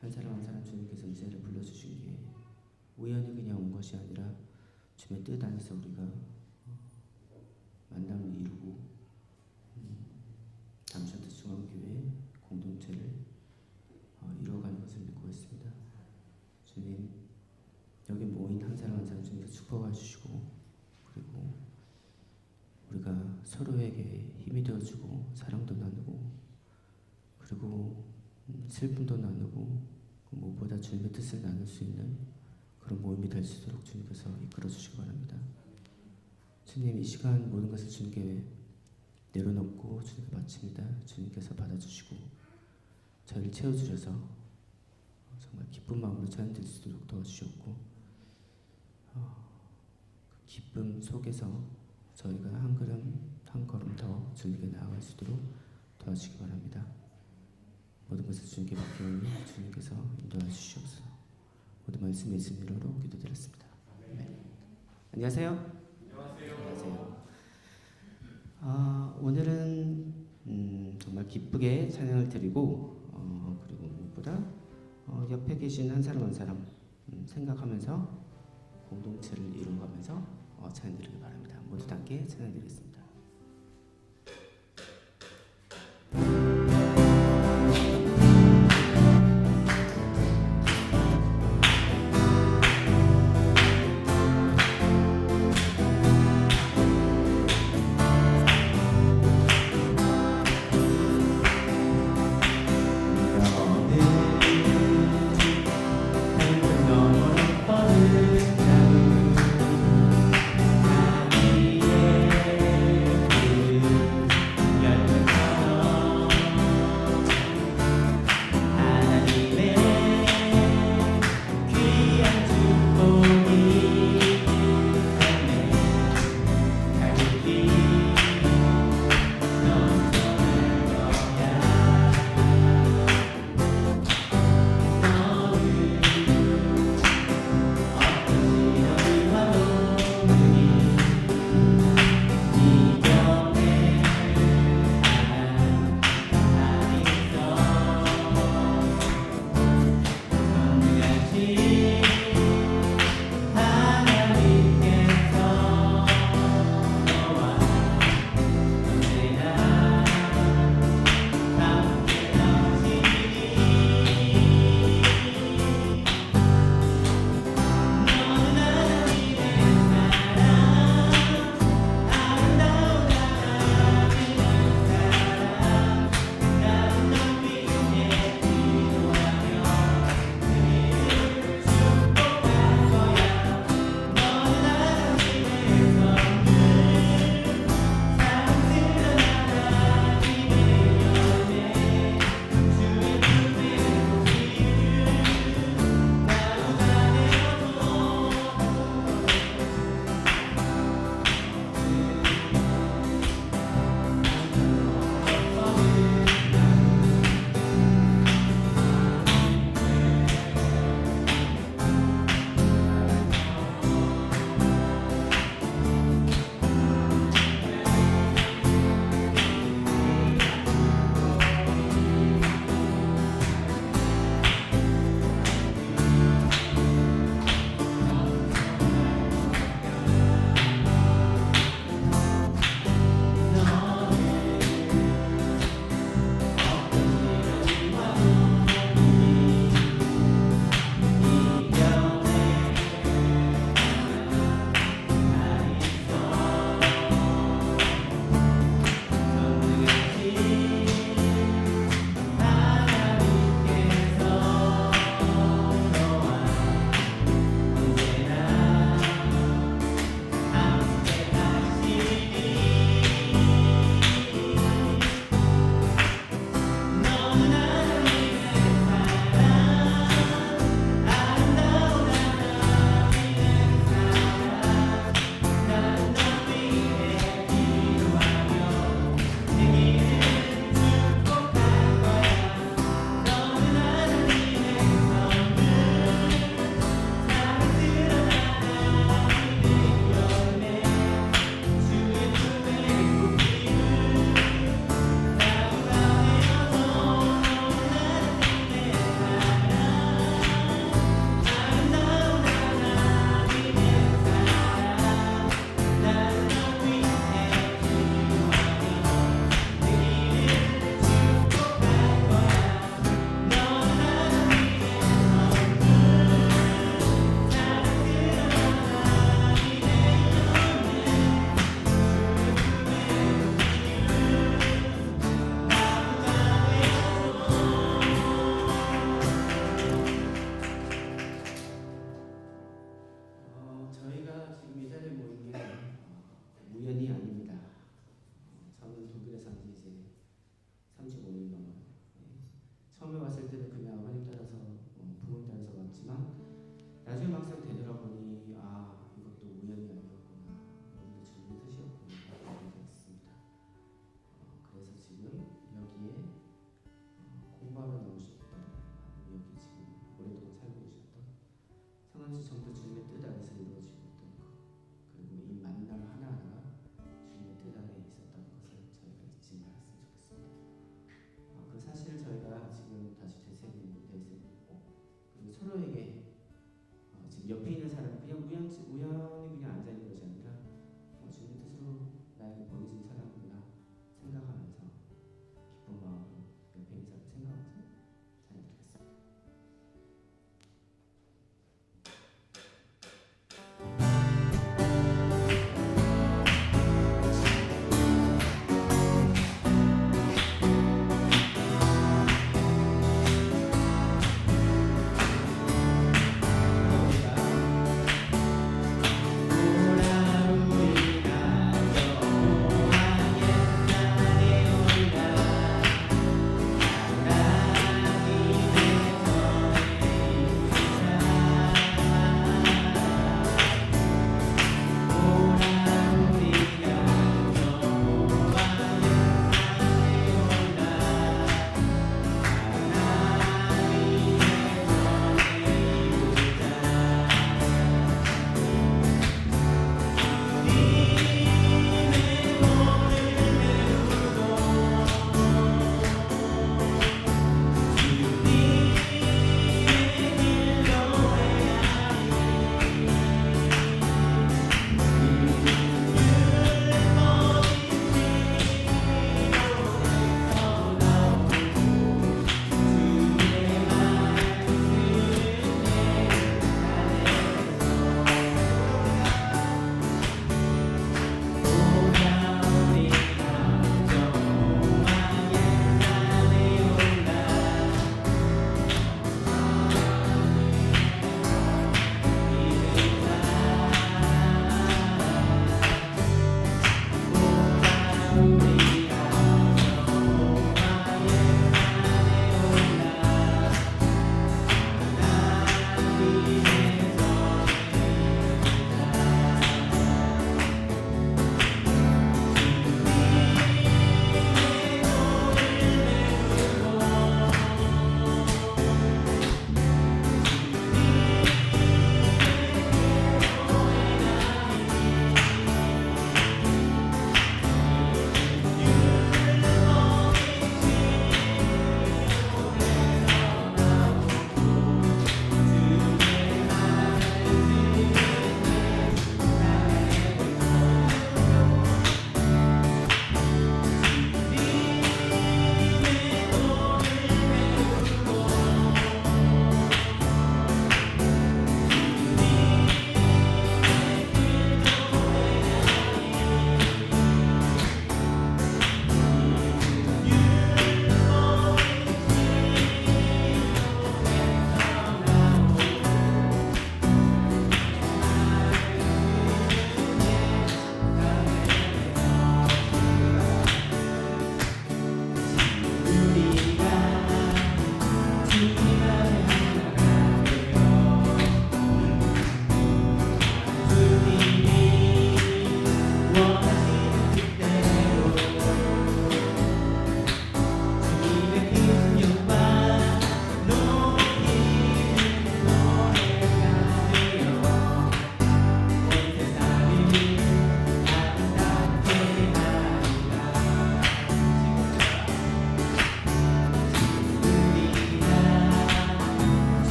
한 사람 한 사람 주님께서 이 자리에 불러주신 게 우연히 그냥 온 것이 아니라 주님의 뜻 안에서 우리가 만남을 이루고 잠시한테 중앙교회 공동체를 이루어가는 것을 믿고 있습니다. 주님, 여기 모인 한 사람 한 사람 주님께서 축복해 주시고, 그리고 우리가 서로에게 힘이 되어주고 사랑도 나누고, 그리고 슬픔도 나누고, 무엇보다 주님의 뜻을 나눌 수 있는 그런 모임이 될 수 있도록 주님께서 이끌어 주시기 바랍니다. 주님, 이 시간 모든 것을 주님께 내려놓고 주님께 바칩니다. 주님께서 받아주시고 저희를 채워주셔서 정말 기쁜 마음으로 찬양드릴 수 있도록 도와주셨고, 그 기쁨 속에서 저희가 한 걸음 더 주님께 나아갈 수 있도록 도와주시기 바랍니다. 모든 것을 주님께 맡기오니 주님께서 인도해 주시옵소서. 모든 말씀 예수님 이름으로 기도드렸습니다. 네. 안녕하세요. 안녕하세요. 오늘은 정말 기쁘게 찬양을 드리고, 그리고 무엇보다 옆에 계신 한 사람 한 사람 생각하면서 공동체를 이루어가면서 찬양 드리기 바랍니다. 모두 함께 찬양 드리겠습니다. Yeah.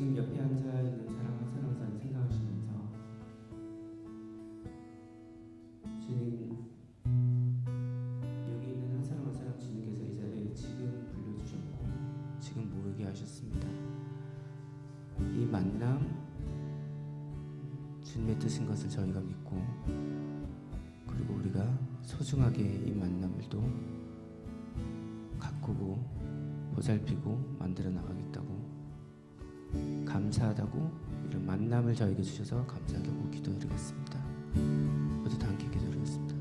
지금 옆에 앉아 있는 사랑하는 사랑사를 생각하시면서 주님, 여기 있는 한 사람 한 사람 주님께서 이 자리에 지금 불러주셨고 지금 모이게 하셨습니다. 이 만남 주님의 뜻인 것을 저희가 믿고, 그리고 우리가 소중하게 이 만남을 또 가꾸고 보살피고 만들어 나가겠다고, 감사하다고, 이런 만남을 저에게 주셔서 감사하다고 기도드리겠습니다. 모두 다 함께 기도드리겠습니다.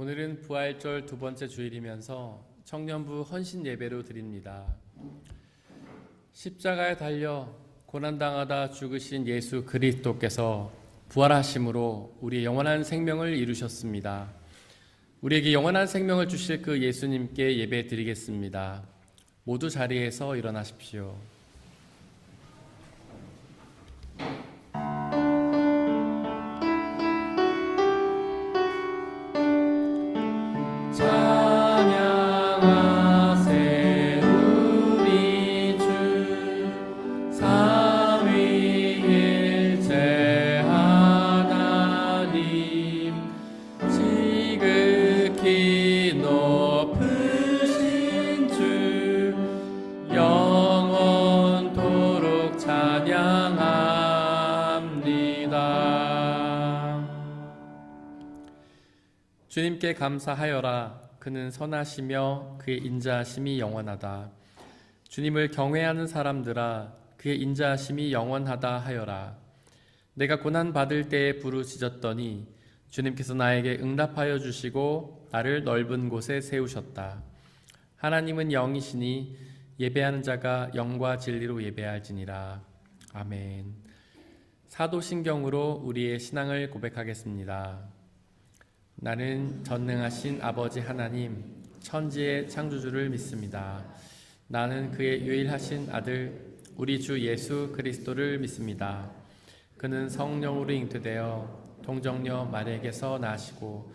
오늘은 부활절 두 번째 주일이면서 청년부 헌신 예배로 드립니다. 십자가에 달려 고난당하다 죽으신 예수 그리스도께서 부활하심으로 우리의 영원한 생명을 이루셨습니다. 우리에게 영원한 생명을 주실 그 예수님께 예배 드리겠습니다. 모두 자리에서 일어나십시오. 주님께 감사하여라. 그는 선하시며 그의 인자하심이 영원하다. 주님을 경외하는 사람들아, 그의 인자하심이 영원하다 하여라. 내가 고난받을 때에 부르짖었더니 주님께서 나에게 응답하여 주시고 나를 넓은 곳에 세우셨다. 하나님은 영이시니 예배하는 자가 영과 진리로 예배할지니라. 아멘. 사도신경으로 우리의 신앙을 고백하겠습니다. 나는 전능하신 아버지 하나님, 천지의 창조주를 믿습니다. 나는 그의 유일하신 아들, 우리 주 예수 그리스도를 믿습니다. 그는 성령으로 잉태되어 동정녀 마리아에게서 나시고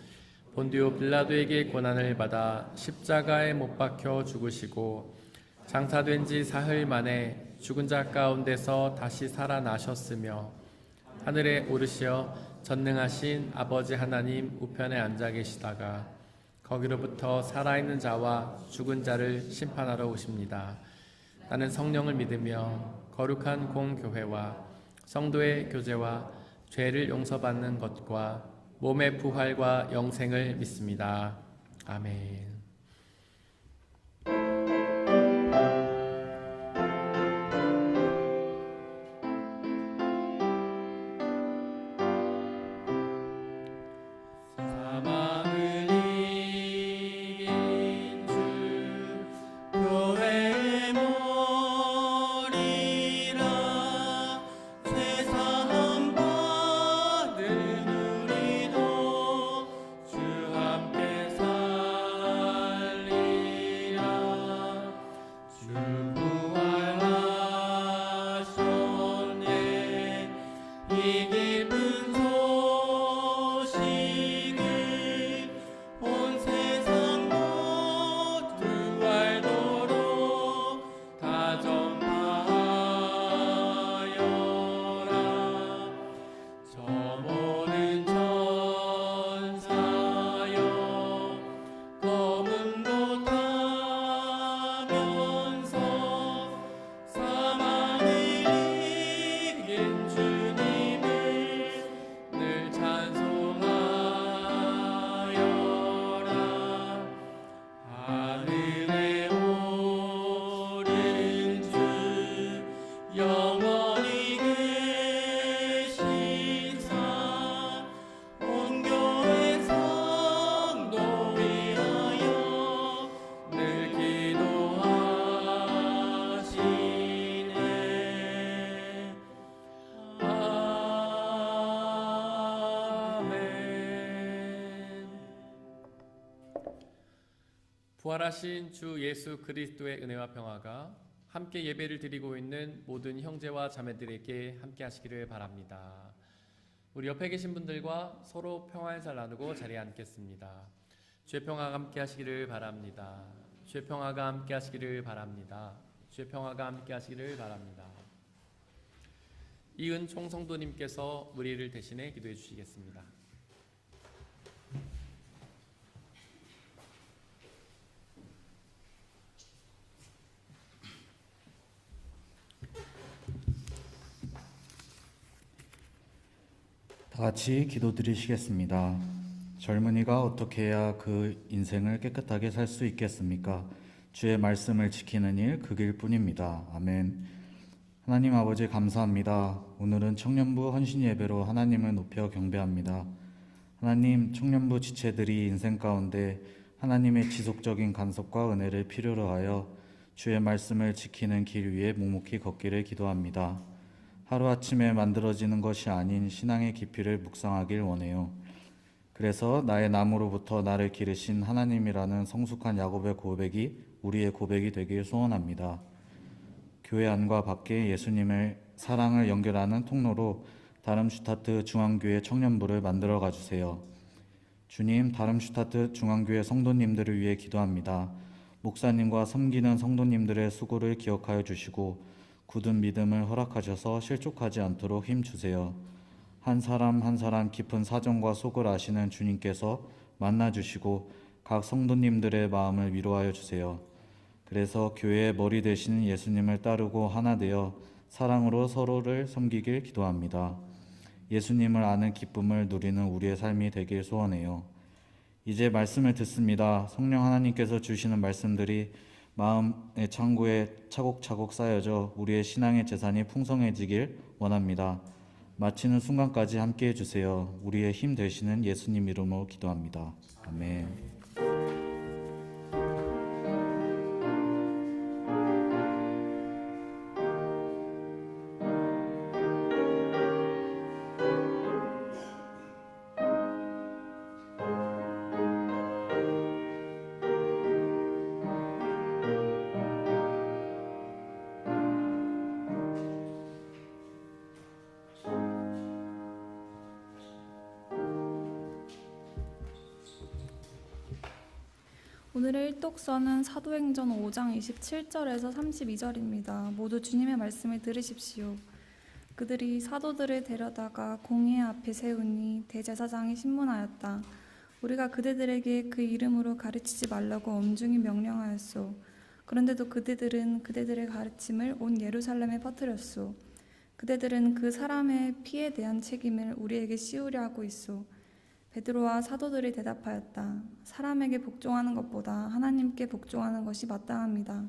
본디오 빌라도에게 고난을 받아 십자가에 못 박혀 죽으시고 장사된 지 사흘 만에 죽은 자 가운데서 다시 살아나셨으며 하늘에 오르시어 전능하신 아버지 하나님 우편에 앉아 계시다가 거기로부터 살아있는 자와 죽은 자를 심판하러 오십니다. 나는 성령을 믿으며 거룩한 공교회와 성도의 교제와 죄를 용서받는 것과 몸의 부활과 영생을 믿습니다. 아멘. 부활하신 주 예수 그리스도의 은혜와 평화가 함께 예배를 드리고 있는 모든 형제와 자매들에게 함께 하시기를 바랍니다. 우리 옆에 계신 분들과 서로 평화의 살 나누고 자리에 앉겠습니다. 주의 평화가 함께 하시기를 바랍니다. 주의 평화가 함께 하시기를 바랍니다. 주의 평화가 함께 하시기를 바랍니다. 이은 총성도님께서 우리를 대신해 기도해 주시겠습니다. 다 같이 기도드리시겠습니다. 젊은이가 어떻게 해야 그 인생을 깨끗하게 살 수 있겠습니까? 주의 말씀을 지키는 일, 그 길뿐입니다. 아멘. 하나님 아버지 감사합니다. 오늘은 청년부 헌신 예배로 하나님을 높여 경배합니다. 하나님, 청년부 지체들이 인생 가운데 하나님의 지속적인 간섭과 은혜를 필요로 하여 주의 말씀을 지키는 길 위에 묵묵히 걷기를 기도합니다. 하루아침에 만들어지는 것이 아닌 신앙의 깊이를 묵상하길 원해요. 그래서 나의 나무로부터 나를 기르신 하나님이라는 성숙한 야곱의 고백이 우리의 고백이 되길 소원합니다. 교회 안과 밖에 예수님의 사랑을 연결하는 통로로 다름슈타트 중앙교회 청년부를 만들어 가주세요. 주님, 다름슈타트 중앙교회 성도님들을 위해 기도합니다. 목사님과 섬기는 성도님들의 수고를 기억하여 주시고 굳은 믿음을 허락하셔서 실족하지 않도록 힘주세요. 한 사람 한 사람 깊은 사정과 속을 아시는 주님께서 만나주시고 각 성도님들의 마음을 위로하여 주세요. 그래서 교회의 머리 되시는 예수님을 따르고 하나 되어 사랑으로 서로를 섬기길 기도합니다. 예수님을 아는 기쁨을 누리는 우리의 삶이 되길 소원해요. 이제 말씀을 듣습니다. 성령 하나님께서 주시는 말씀들이 마음의 창고에 차곡차곡 쌓여져 우리의 신앙의 재산이 풍성해지길 원합니다. 마치는 순간까지 함께해 주세요. 우리의 힘 되시는 예수님 이름으로 기도합니다. 아멘. 오늘의 일독서는 사도행전 5장 27절에서 32절입니다. 모두 주님의 말씀을 들으십시오. 그들이 사도들을 데려다가 공회 앞에 세우니 대제사장이 신문하였다. 우리가 그대들에게 그 이름으로 가르치지 말라고 엄중히 명령하였소. 그런데도 그대들은 그대들의 가르침을 온 예루살렘에 퍼뜨렸소. 그대들은 그 사람의 피에 대한 책임을 우리에게 씌우려 하고 있소. 베드로와 사도들이 대답하였다. 사람에게 복종하는 것보다 하나님께 복종하는 것이 마땅합니다.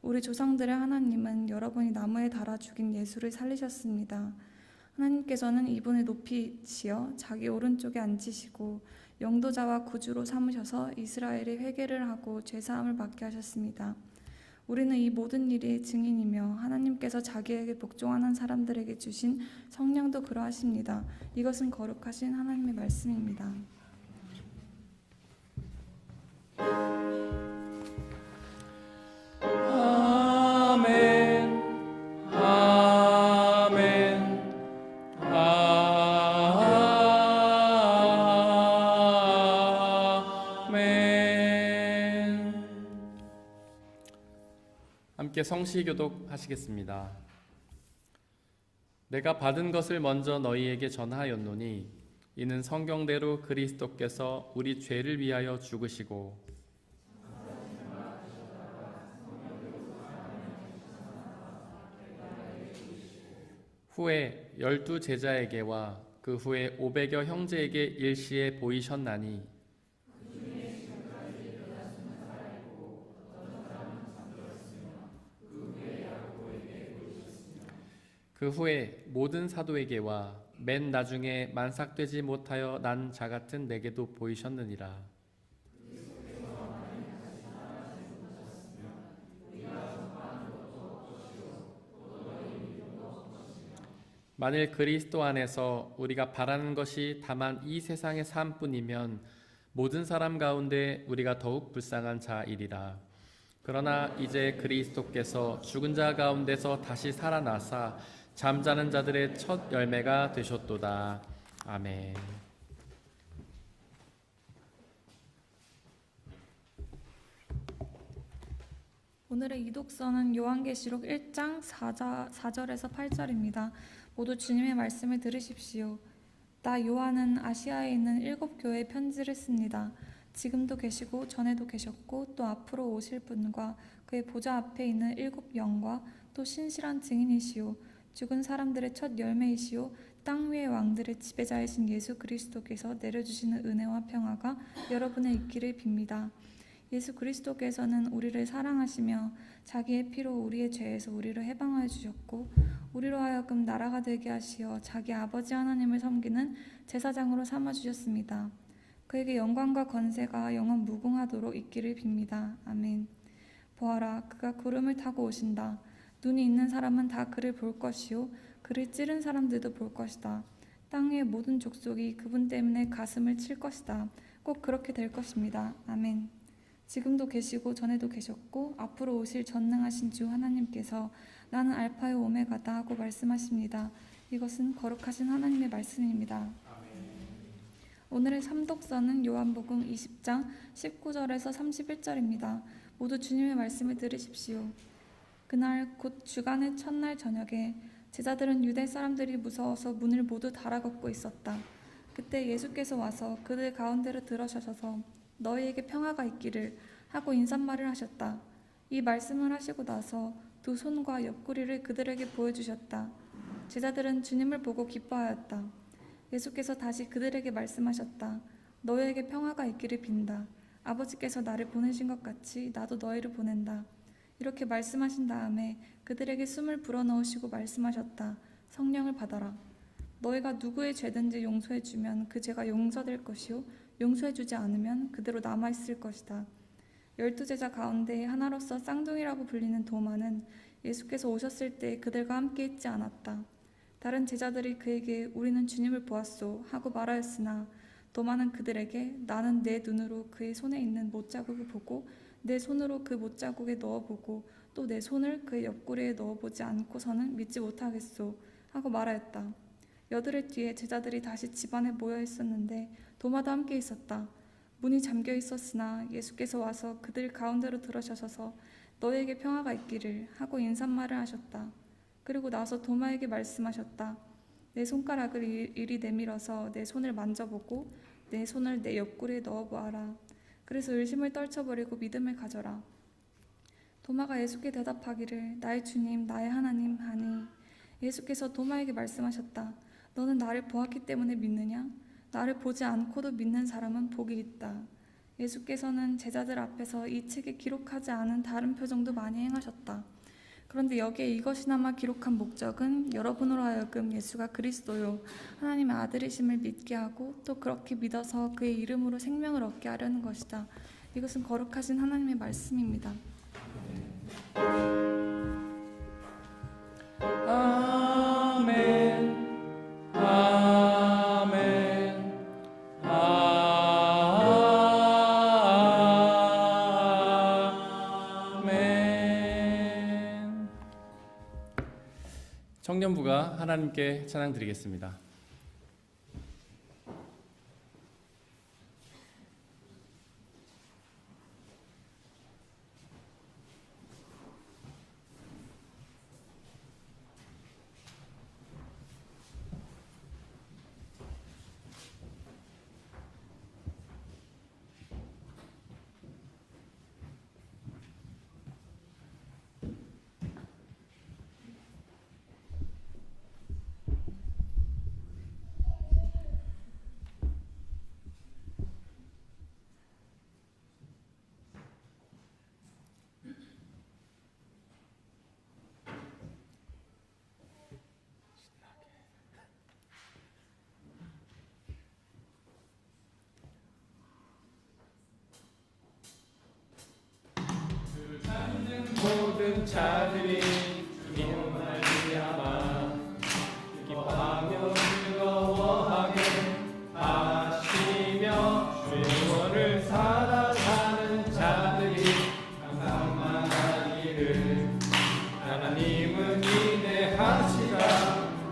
우리 조상들의 하나님은 여러분이 나무에 달아 죽인 예수를 살리셨습니다. 하나님께서는 이분을 높이시어 자기 오른쪽에 앉히시고 영도자와 구주로 삼으셔서 이스라엘의 회개를 하고 죄사함을 받게 하셨습니다. 우리는 이 모든 일의 증인이며 하나님께서 자기에게 복종하는 사람들에게 주신 성령도 그러하십니다. 이것은 거룩하신 하나님의 말씀입니다. 아멘. 아멘. 아멘. 함께 성시교독 하시겠습니다. 내가 받은 것을 먼저 너희에게 전하였노니 이는 성경대로 그리스도께서 우리 죄를 위하여 죽으시고 후에 12 제자에게와 그 후에 500여 형제에게 일시에 보이셨나니 그 후에 모든 사도에게와 맨 나중에 만삭되지 못하여 난 자 같은 내게도 보이셨느니라. 만일 그리스도 안에서 우리가 바라는 것이 다만 이 세상의 삶뿐이면 모든 사람 가운데 우리가 더욱 불쌍한 자이리라. 그러나 이제 그리스도께서 죽은 자 가운데서 다시 살아나사 잠자는 자들의 첫 열매가 되셨도다. 아멘. 오늘의 이독서는 요한계시록 1장 4절에서 8절입니다. 모두 주님의 말씀을 들으십시오. 나 요한은 아시아에 있는 7교회에 편지를 씁니다. 지금도 계시고 전에도 계셨고 또 앞으로 오실 분과 그의 보좌 앞에 있는 7 영과 또 신실한 증인이시오 죽은 사람들의 첫 열매이시오 땅 위의 왕들의 지배자이신 예수 그리스도께서 내려주시는 은혜와 평화가 여러분의 있기를 빕니다. 예수 그리스도께서는 우리를 사랑하시며 자기의 피로 우리의 죄에서 우리를 해방하여 주셨고 우리로 하여금 나라가 되게 하시어 자기 아버지 하나님을 섬기는 제사장으로 삼아주셨습니다. 그에게 영광과 권세가 영원 무궁하도록 있기를 빕니다. 아멘. 보아라, 그가 구름을 타고 오신다. 눈이 있는 사람은 다 그를 볼 것이요 그를 찌른 사람들도 볼 것이다. 땅 위의 모든 족속이 그분 때문에 가슴을 칠 것이다. 꼭 그렇게 될 것입니다. 아멘. 지금도 계시고 전에도 계셨고 앞으로 오실 전능하신 주 하나님께서 나는 알파요 오메가다 하고 말씀하십니다. 이것은 거룩하신 하나님의 말씀입니다. 오늘의 삼독서는 요한복음 20장 19절에서 31절입니다. 모두 주님의 말씀을 들으십시오. 그날 곧 주간의 첫날 저녁에 제자들은 유대 사람들이 무서워서 문을 모두 달아걷고 있었다. 그때 예수께서 와서 그들 가운데로 들어서셔서 너희에게 평화가 있기를 하고 인사말을 하셨다. 이 말씀을 하시고 나서 두 손과 옆구리를 그들에게 보여주셨다. 제자들은 주님을 보고 기뻐하였다. 예수께서 다시 그들에게 말씀하셨다. 너희에게 평화가 있기를 빈다. 아버지께서 나를 보내신 것 같이 나도 너희를 보낸다. 이렇게 말씀하신 다음에 그들에게 숨을 불어넣으시고 말씀하셨다. 성령을 받아라. 너희가 누구의 죄든지 용서해주면 그 죄가 용서될 것이요 용서해주지 않으면 그대로 남아있을 것이다. 12제자 가운데 하나로서 쌍둥이라고 불리는 도마는 예수께서 오셨을 때 그들과 함께 있지 않았다. 다른 제자들이 그에게 우리는 주님을 보았소 하고 말하였으나 도마는 그들에게 나는 내 눈으로 그의 손에 있는 못자국을 보고 내 손으로 그 못자국에 넣어보고 또 내 손을 그의 옆구리에 넣어보지 않고서는 믿지 못하겠소 하고 말하였다. 여드레 뒤에 제자들이 다시 집안에 모여 있었는데 도마도 함께 있었다. 문이 잠겨 있었으나 예수께서 와서 그들 가운데로 들어서셔서 너희에게 평화가 있기를 하고 인사말을 하셨다. 그리고 나서 도마에게 말씀하셨다. 내 손가락을 이리 내밀어서 내 손을 만져보고 내 손을 내 옆구리에 넣어보아라. 그래서 의심을 떨쳐버리고 믿음을 가져라. 도마가 예수께 대답하기를 나의 주님 나의 하나님 하니 예수께서 도마에게 말씀하셨다. 너는 나를 보았기 때문에 믿느냐? 나를 보지 않고도 믿는 사람은 복이 있다. 예수께서는 제자들 앞에서 이 책에 기록하지 않은 다른 표정도 많이 행하셨다. 그런데 여기에 이것이나마 기록한 목적은 여러분으로 하여금 예수가 그리스도요 하나님의 아들이심을 믿게 하고 또 그렇게 믿어서 그의 이름으로 생명을 얻게 하려는 것이다. 이것은 거룩하신 하나님의 말씀입니다. 아멘. 아멘. 아멘. 청년부가 하나님께 찬양 드리겠습니다. 모든 자들이 주님을 말미암아 기뻐하며 즐거워하게 하시며 주의 구원을 사랑하는 자들이 항상 하기를 하나님은 인내하시라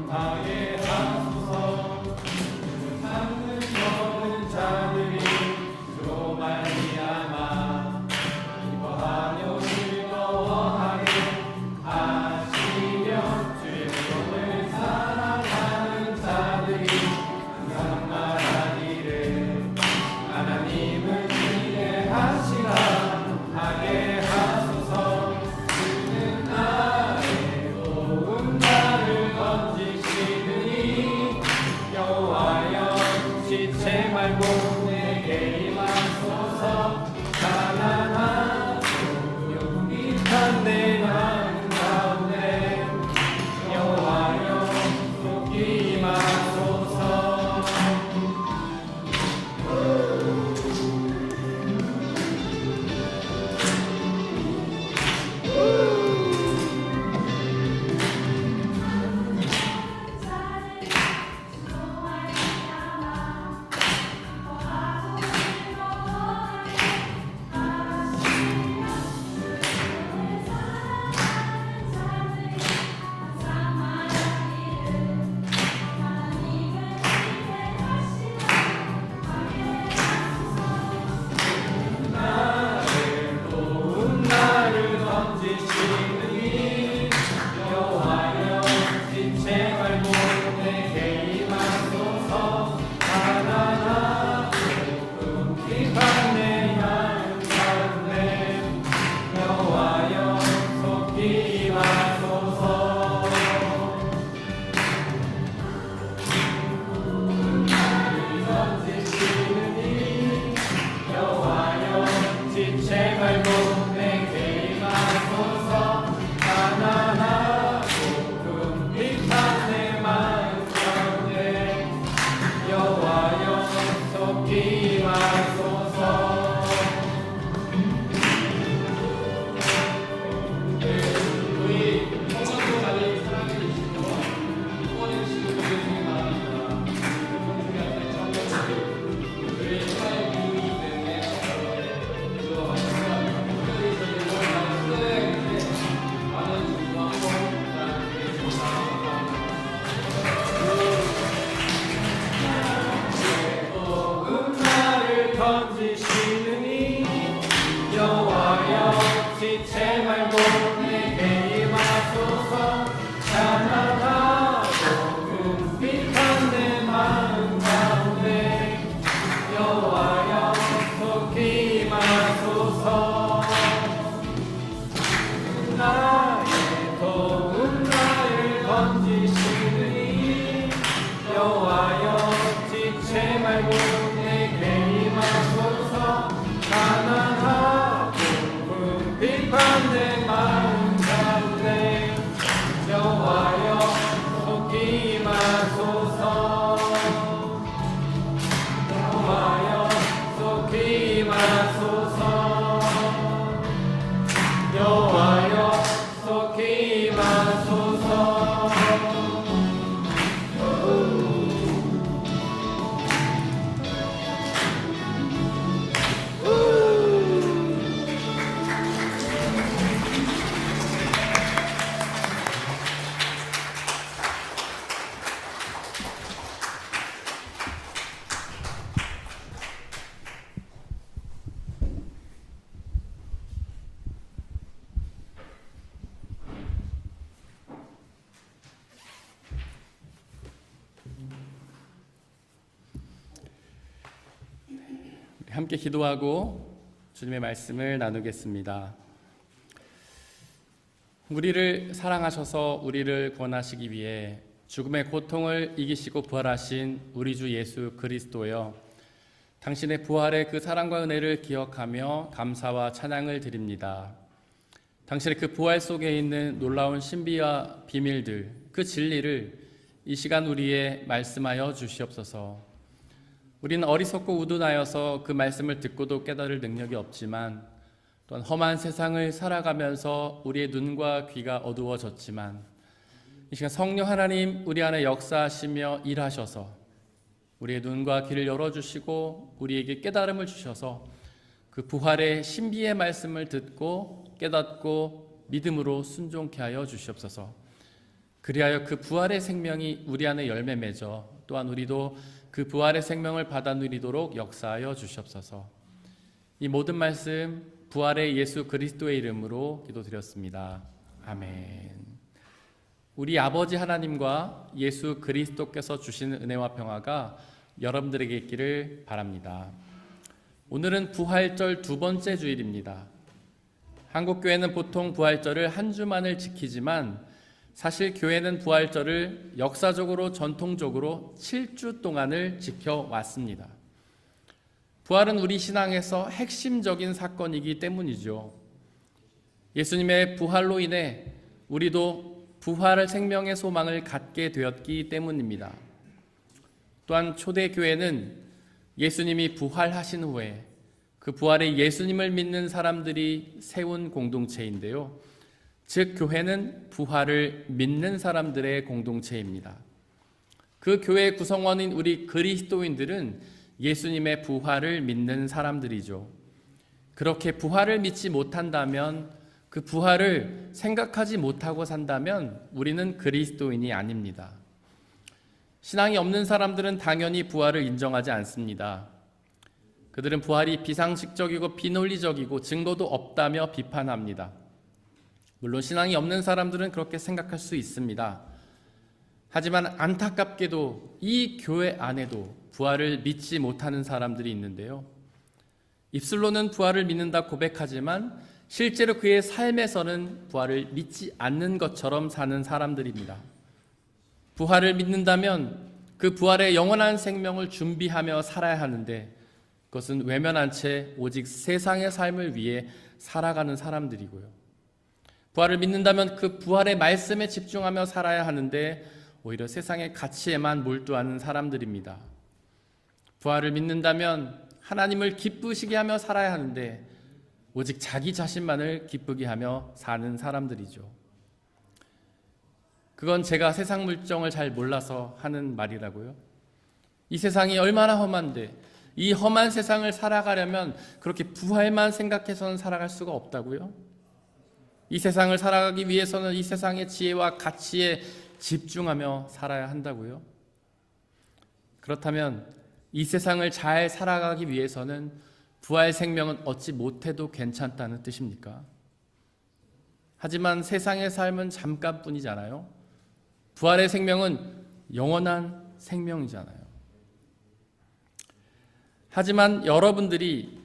하게 하소서. 참는 모든 자들이 주로 말미암아 기뻐하며 즐거워하게 하시며 주의 마음 가운데 여호와여 속히 임하소서. 여호와여 속히 임하소서. 여호와여 속히 임하소서. 함께 기도하고 주님의 말씀을 나누겠습니다. 우리를 사랑하셔서 우리를 구원하시기 위해 죽음의 고통을 이기시고 부활하신 우리 주 예수 그리스도여, 당신의 부활의 그 사랑과 은혜를 기억하며 감사와 찬양을 드립니다. 당신의 그 부활 속에 있는 놀라운 신비와 비밀들, 그 진리를 이 시간 우리에 말씀하여 주시옵소서. 우리는 어리석고 우둔하여서 그 말씀을 듣고도 깨달을 능력이 없지만, 또한 험한 세상을 살아가면서 우리의 눈과 귀가 어두워졌지만, 이 시간 성령 하나님 우리 안에 역사하시며 일하셔서 우리의 눈과 귀를 열어주시고 우리에게 깨달음을 주셔서 그 부활의 신비의 말씀을 듣고 깨닫고 믿음으로 순종케 하여 주시옵소서. 그리하여 그 부활의 생명이 우리 안에 열매 맺어 또한 우리도 그 부활의 생명을 받아 누리도록 역사하여 주시옵소서. 이 모든 말씀 부활의 예수 그리스도의 이름으로 기도드렸습니다. 아멘. 우리 아버지 하나님과 예수 그리스도께서 주시는 은혜와 평화가 여러분들에게 있기를 바랍니다. 오늘은 부활절 두 번째 주일입니다. 한국교회는 보통 부활절을 한 주만을 지키지만 사실 교회는 부활절을 역사적으로 전통적으로 7주 동안을 지켜왔습니다. 부활은 우리 신앙에서 핵심적인 사건이기 때문이죠. 예수님의 부활로 인해 우리도 부활의 생명의 소망을 갖게 되었기 때문입니다. 또한 초대교회는 예수님이 부활하신 후에 그 부활의 예수님을 믿는 사람들이 세운 공동체인데요. 즉 교회는 부활을 믿는 사람들의 공동체입니다. 그 교회의 구성원인 우리 그리스도인들은 예수님의 부활을 믿는 사람들이죠. 그렇게 부활을 믿지 못한다면, 그 부활을 생각하지 못하고 산다면 우리는 그리스도인이 아닙니다. 신앙이 없는 사람들은 당연히 부활을 인정하지 않습니다. 그들은 부활이 비상식적이고 비논리적이고 증거도 없다며 비판합니다. 물론 신앙이 없는 사람들은 그렇게 생각할 수 있습니다. 하지만 안타깝게도 이 교회 안에도 부활을 믿지 못하는 사람들이 있는데요. 입술로는 부활을 믿는다 고백하지만 실제로 그의 삶에서는 부활을 믿지 않는 것처럼 사는 사람들입니다. 부활을 믿는다면 그 부활의 영원한 생명을 준비하며 살아야 하는데 그것은 외면한 채 오직 세상의 삶을 위해 살아가는 사람들이고요. 부활을 믿는다면 그 부활의 말씀에 집중하며 살아야 하는데 오히려 세상의 가치에만 몰두하는 사람들입니다. 부활을 믿는다면 하나님을 기쁘시게 하며 살아야 하는데 오직 자기 자신만을 기쁘게 하며 사는 사람들이죠. 그건 제가 세상 물정을 잘 몰라서 하는 말이라고요. 이 세상이 얼마나 험한데 이 험한 세상을 살아가려면 그렇게 부활만 생각해서는 살아갈 수가 없다고요? 이 세상을 살아가기 위해서는 이 세상의 지혜와 가치에 집중하며 살아야 한다고요? 그렇다면 이 세상을 잘 살아가기 위해서는 부활 생명은 얻지 못해도 괜찮다는 뜻입니까? 하지만 세상의 삶은 잠깐뿐이잖아요. 부활의 생명은 영원한 생명이잖아요. 하지만 여러분들이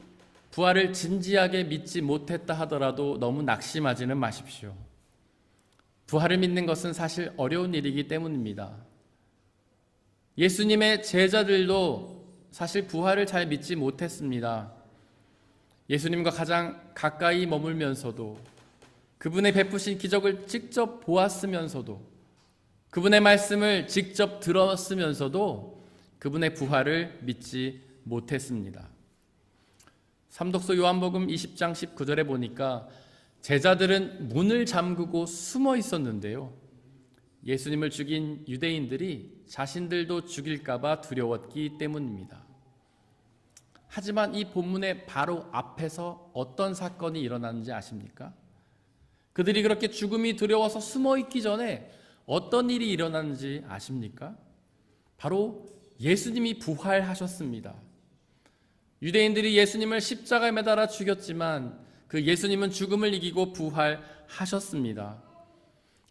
부활을 진지하게 믿지 못했다 하더라도 너무 낙심하지는 마십시오. 부활을 믿는 것은 사실 어려운 일이기 때문입니다. 예수님의 제자들도 사실 부활을 잘 믿지 못했습니다. 예수님과 가장 가까이 머물면서도 그분의 베푸신 기적을 직접 보았으면서도, 그분의 말씀을 직접 들었으면서도 그분의 부활을 믿지 못했습니다. 삼독서 요한복음 20장 19절에 보니까 제자들은 문을 잠그고 숨어 있었는데요, 예수님을 죽인 유대인들이 자신들도 죽일까봐 두려웠기 때문입니다. 하지만 이 본문의 바로 앞에서 어떤 사건이 일어났는지 아십니까? 그들이 그렇게 죽음이 두려워서 숨어 있기 전에 어떤 일이 일어났는지 아십니까? 바로 예수님이 부활하셨습니다. 유대인들이 예수님을 십자가에 매달아 죽였지만 그 예수님은 죽음을 이기고 부활하셨습니다.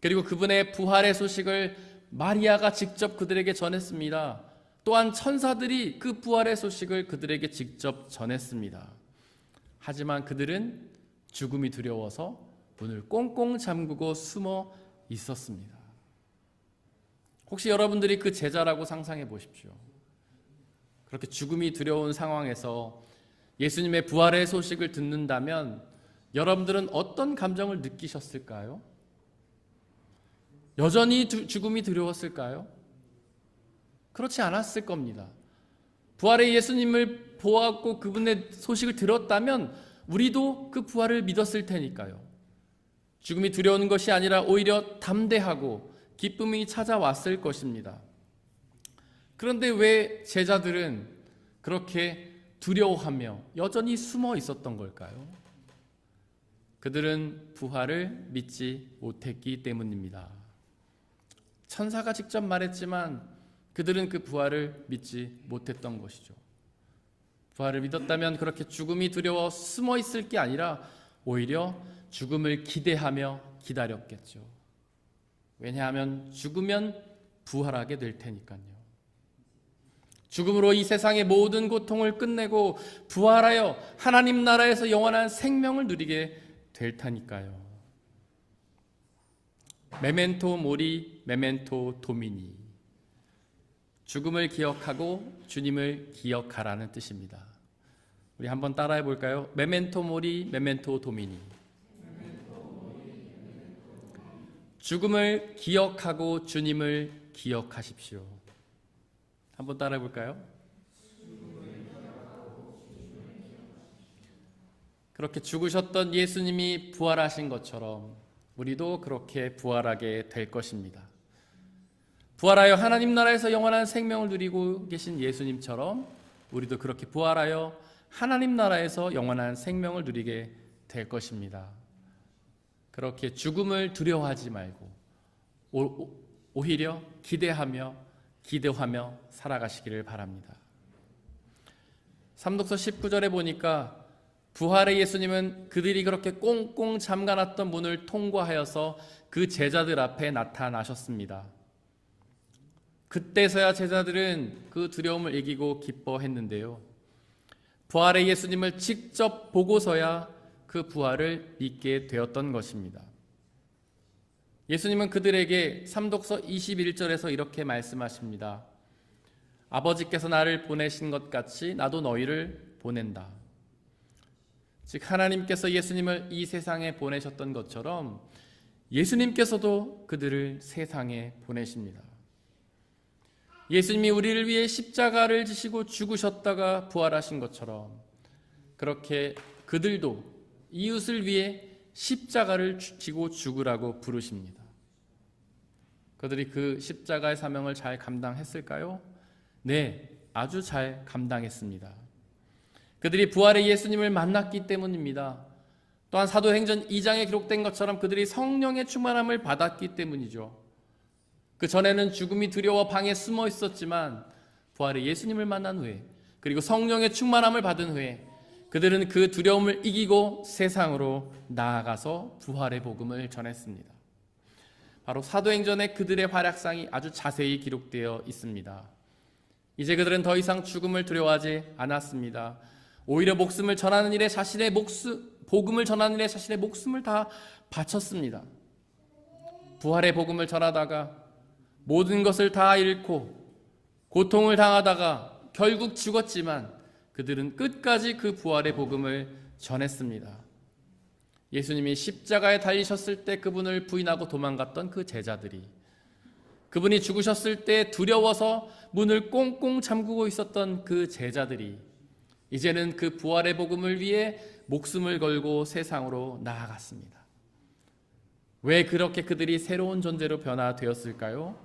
그리고 그분의 부활의 소식을 마리아가 직접 그들에게 전했습니다. 또한 천사들이 그 부활의 소식을 그들에게 직접 전했습니다. 하지만 그들은 죽음이 두려워서 문을 꽁꽁 잠그고 숨어 있었습니다. 혹시 여러분들이 그 제자라고 상상해 보십시오. 그렇게 죽음이 두려운 상황에서 예수님의 부활의 소식을 듣는다면 여러분들은 어떤 감정을 느끼셨을까요? 여전히 죽음이 두려웠을까요? 그렇지 않았을 겁니다. 부활의 예수님을 보았고 그분의 소식을 들었다면 우리도 그 부활을 믿었을 테니까요. 죽음이 두려운 것이 아니라 오히려 담대하고 기쁨이 찾아왔을 것입니다. 그런데 왜 제자들은 그렇게 두려워하며 여전히 숨어 있었던 걸까요? 그들은 부활을 믿지 못했기 때문입니다. 천사가 직접 말했지만 그들은 그 부활을 믿지 못했던 것이죠. 부활을 믿었다면 그렇게 죽음이 두려워 숨어 있을 게 아니라 오히려 죽음을 기대하며 기다렸겠죠. 왜냐하면 죽으면 부활하게 될 테니까요. 죽음으로 이 세상의 모든 고통을 끝내고 부활하여 하나님 나라에서 영원한 생명을 누리게 될 테니까요. 메멘토 모리 메멘토 도미니, 죽음을 기억하고 주님을 기억하라는 뜻입니다. 우리 한번 따라해 볼까요? 메멘토 모리 메멘토 도미니. 죽음을 기억하고 주님을 기억하십시오. 한번 따라해 볼까요? 그렇게 죽으셨던 예수님이 부활하신 것처럼 우리도 그렇게 부활하게 될 것입니다. 부활하여 하나님 나라에서 영원한 생명을 누리고 계신 예수님처럼 우리도 그렇게 부활하여 하나님 나라에서 영원한 생명을 누리게 될 것입니다. 그렇게 죽음을 두려워하지 말고 오히려 기대하며 살아가시기를 바랍니다. 삼독서 19절에 보니까 부활의 예수님은 그들이 그렇게 꽁꽁 잠가놨던 문을 통과하여서 그 제자들 앞에 나타나셨습니다. 그때서야 제자들은 그 두려움을 이기고 기뻐했는데요. 부활의 예수님을 직접 보고서야 그 부활을 믿게 되었던 것입니다. 예수님은 그들에게 삼독서 21절에서 이렇게 말씀하십니다. 아버지께서 나를 보내신 것 같이 나도 너희를 보낸다. 즉 하나님께서 예수님을 이 세상에 보내셨던 것처럼 예수님께서도 그들을 세상에 보내십니다. 예수님이 우리를 위해 십자가를 지시고 죽으셨다가 부활하신 것처럼 그렇게 그들도 이웃을 위해 십자가를 지고 죽으라고 부르십니다. 그들이 그 십자가의 사명을 잘 감당했을까요? 네, 아주 잘 감당했습니다. 그들이 부활의 예수님을 만났기 때문입니다. 또한 사도행전 2장에 기록된 것처럼 그들이 성령의 충만함을 받았기 때문이죠. 그 전에는 죽음이 두려워 방에 숨어 있었지만 부활의 예수님을 만난 후에 그리고 성령의 충만함을 받은 후에 그들은 그 두려움을 이기고 세상으로 나아가서 부활의 복음을 전했습니다. 바로 사도행전에 그들의 활약상이 아주 자세히 기록되어 있습니다. 이제 그들은 더 이상 죽음을 두려워하지 않았습니다. 오히려 복음을 전하는 일에 자신의 목숨을 다 바쳤습니다. 부활의 복음을 전하다가 모든 것을 다 잃고 고통을 당하다가 결국 죽었지만 그들은 끝까지 그 부활의 복음을 전했습니다. 예수님이 십자가에 달리셨을 때 그분을 부인하고 도망갔던 그 제자들이, 그분이 죽으셨을 때 두려워서 문을 꽁꽁 잠그고 있었던 그 제자들이 이제는 그 부활의 복음을 위해 목숨을 걸고 세상으로 나아갔습니다. 왜 그렇게 그들이 새로운 존재로 변화되었을까요?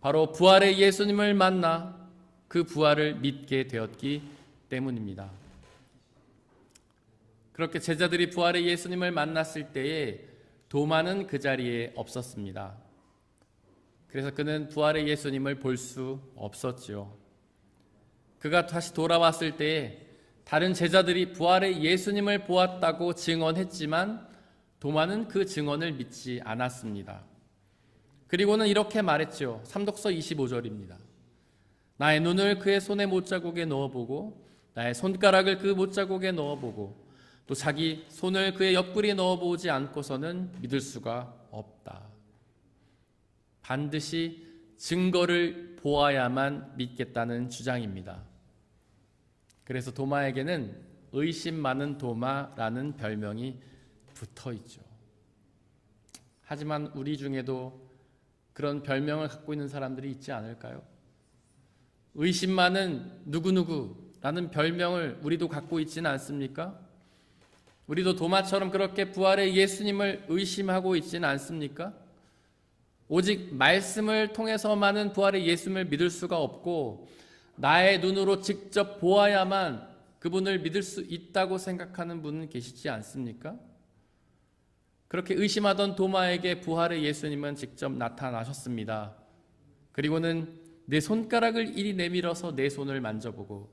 바로 부활의 예수님을 만나 그 부활을 믿게 되었기 때문입니다. 그렇게 제자들이 부활의 예수님을 만났을 때에 도마는 그 자리에 없었습니다. 그래서 그는 부활의 예수님을 볼 수 없었지요. 그가 다시 돌아왔을 때에 다른 제자들이 부활의 예수님을 보았다고 증언했지만 도마는 그 증언을 믿지 않았습니다. 그리고는 이렇게 말했죠. 삼독서 25절입니다. 나의 눈을 그의 손의 못자국에 넣어보고 나의 손가락을 그 못자국에 넣어보고 또 자기 손을 그의 옆구리에 넣어보지 않고서는 믿을 수가 없다. 반드시 증거를 보아야만 믿겠다는 주장입니다. 그래서 도마에게는 의심 많은 도마라는 별명이 붙어 있죠. 하지만 우리 중에도 그런 별명을 갖고 있는 사람들이 있지 않을까요? 의심 많은 누구누구라는 별명을 우리도 갖고 있지는 않습니까? 우리도 도마처럼 그렇게 부활의 예수님을 의심하고 있지는 않습니까? 오직 말씀을 통해서만은 부활의 예수님을 믿을 수가 없고 나의 눈으로 직접 보아야만 그분을 믿을 수 있다고 생각하는 분은 계시지 않습니까? 그렇게 의심하던 도마에게 부활의 예수님은 직접 나타나셨습니다. 그리고는 내 손가락을 이리 내밀어서 내 손을 만져보고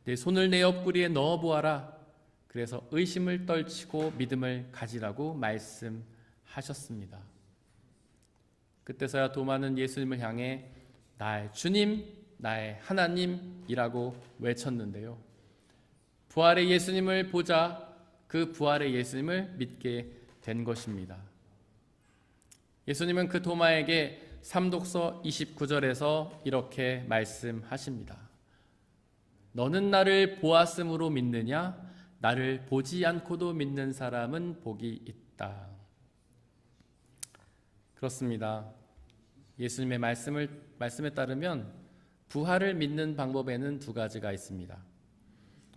내 손을 내 옆구리에 넣어보아라. 그래서 의심을 떨치고 믿음을 가지라고 말씀하셨습니다. 그때서야 도마는 예수님을 향해 나의 주님, 나의 하나님이라고 외쳤는데요. 부활의 예수님을 보자 그 부활의 예수님을 믿게 된 것입니다. 예수님은 그 도마에게 삼독서 29절에서 이렇게 말씀하십니다. 너는 나를 보았으므로 믿느냐? 나를 보지 않고도 믿는 사람은 복이 있다. 그렇습니다. 예수님의 말씀에 따르면 부활을 믿는 방법에는 두 가지가 있습니다.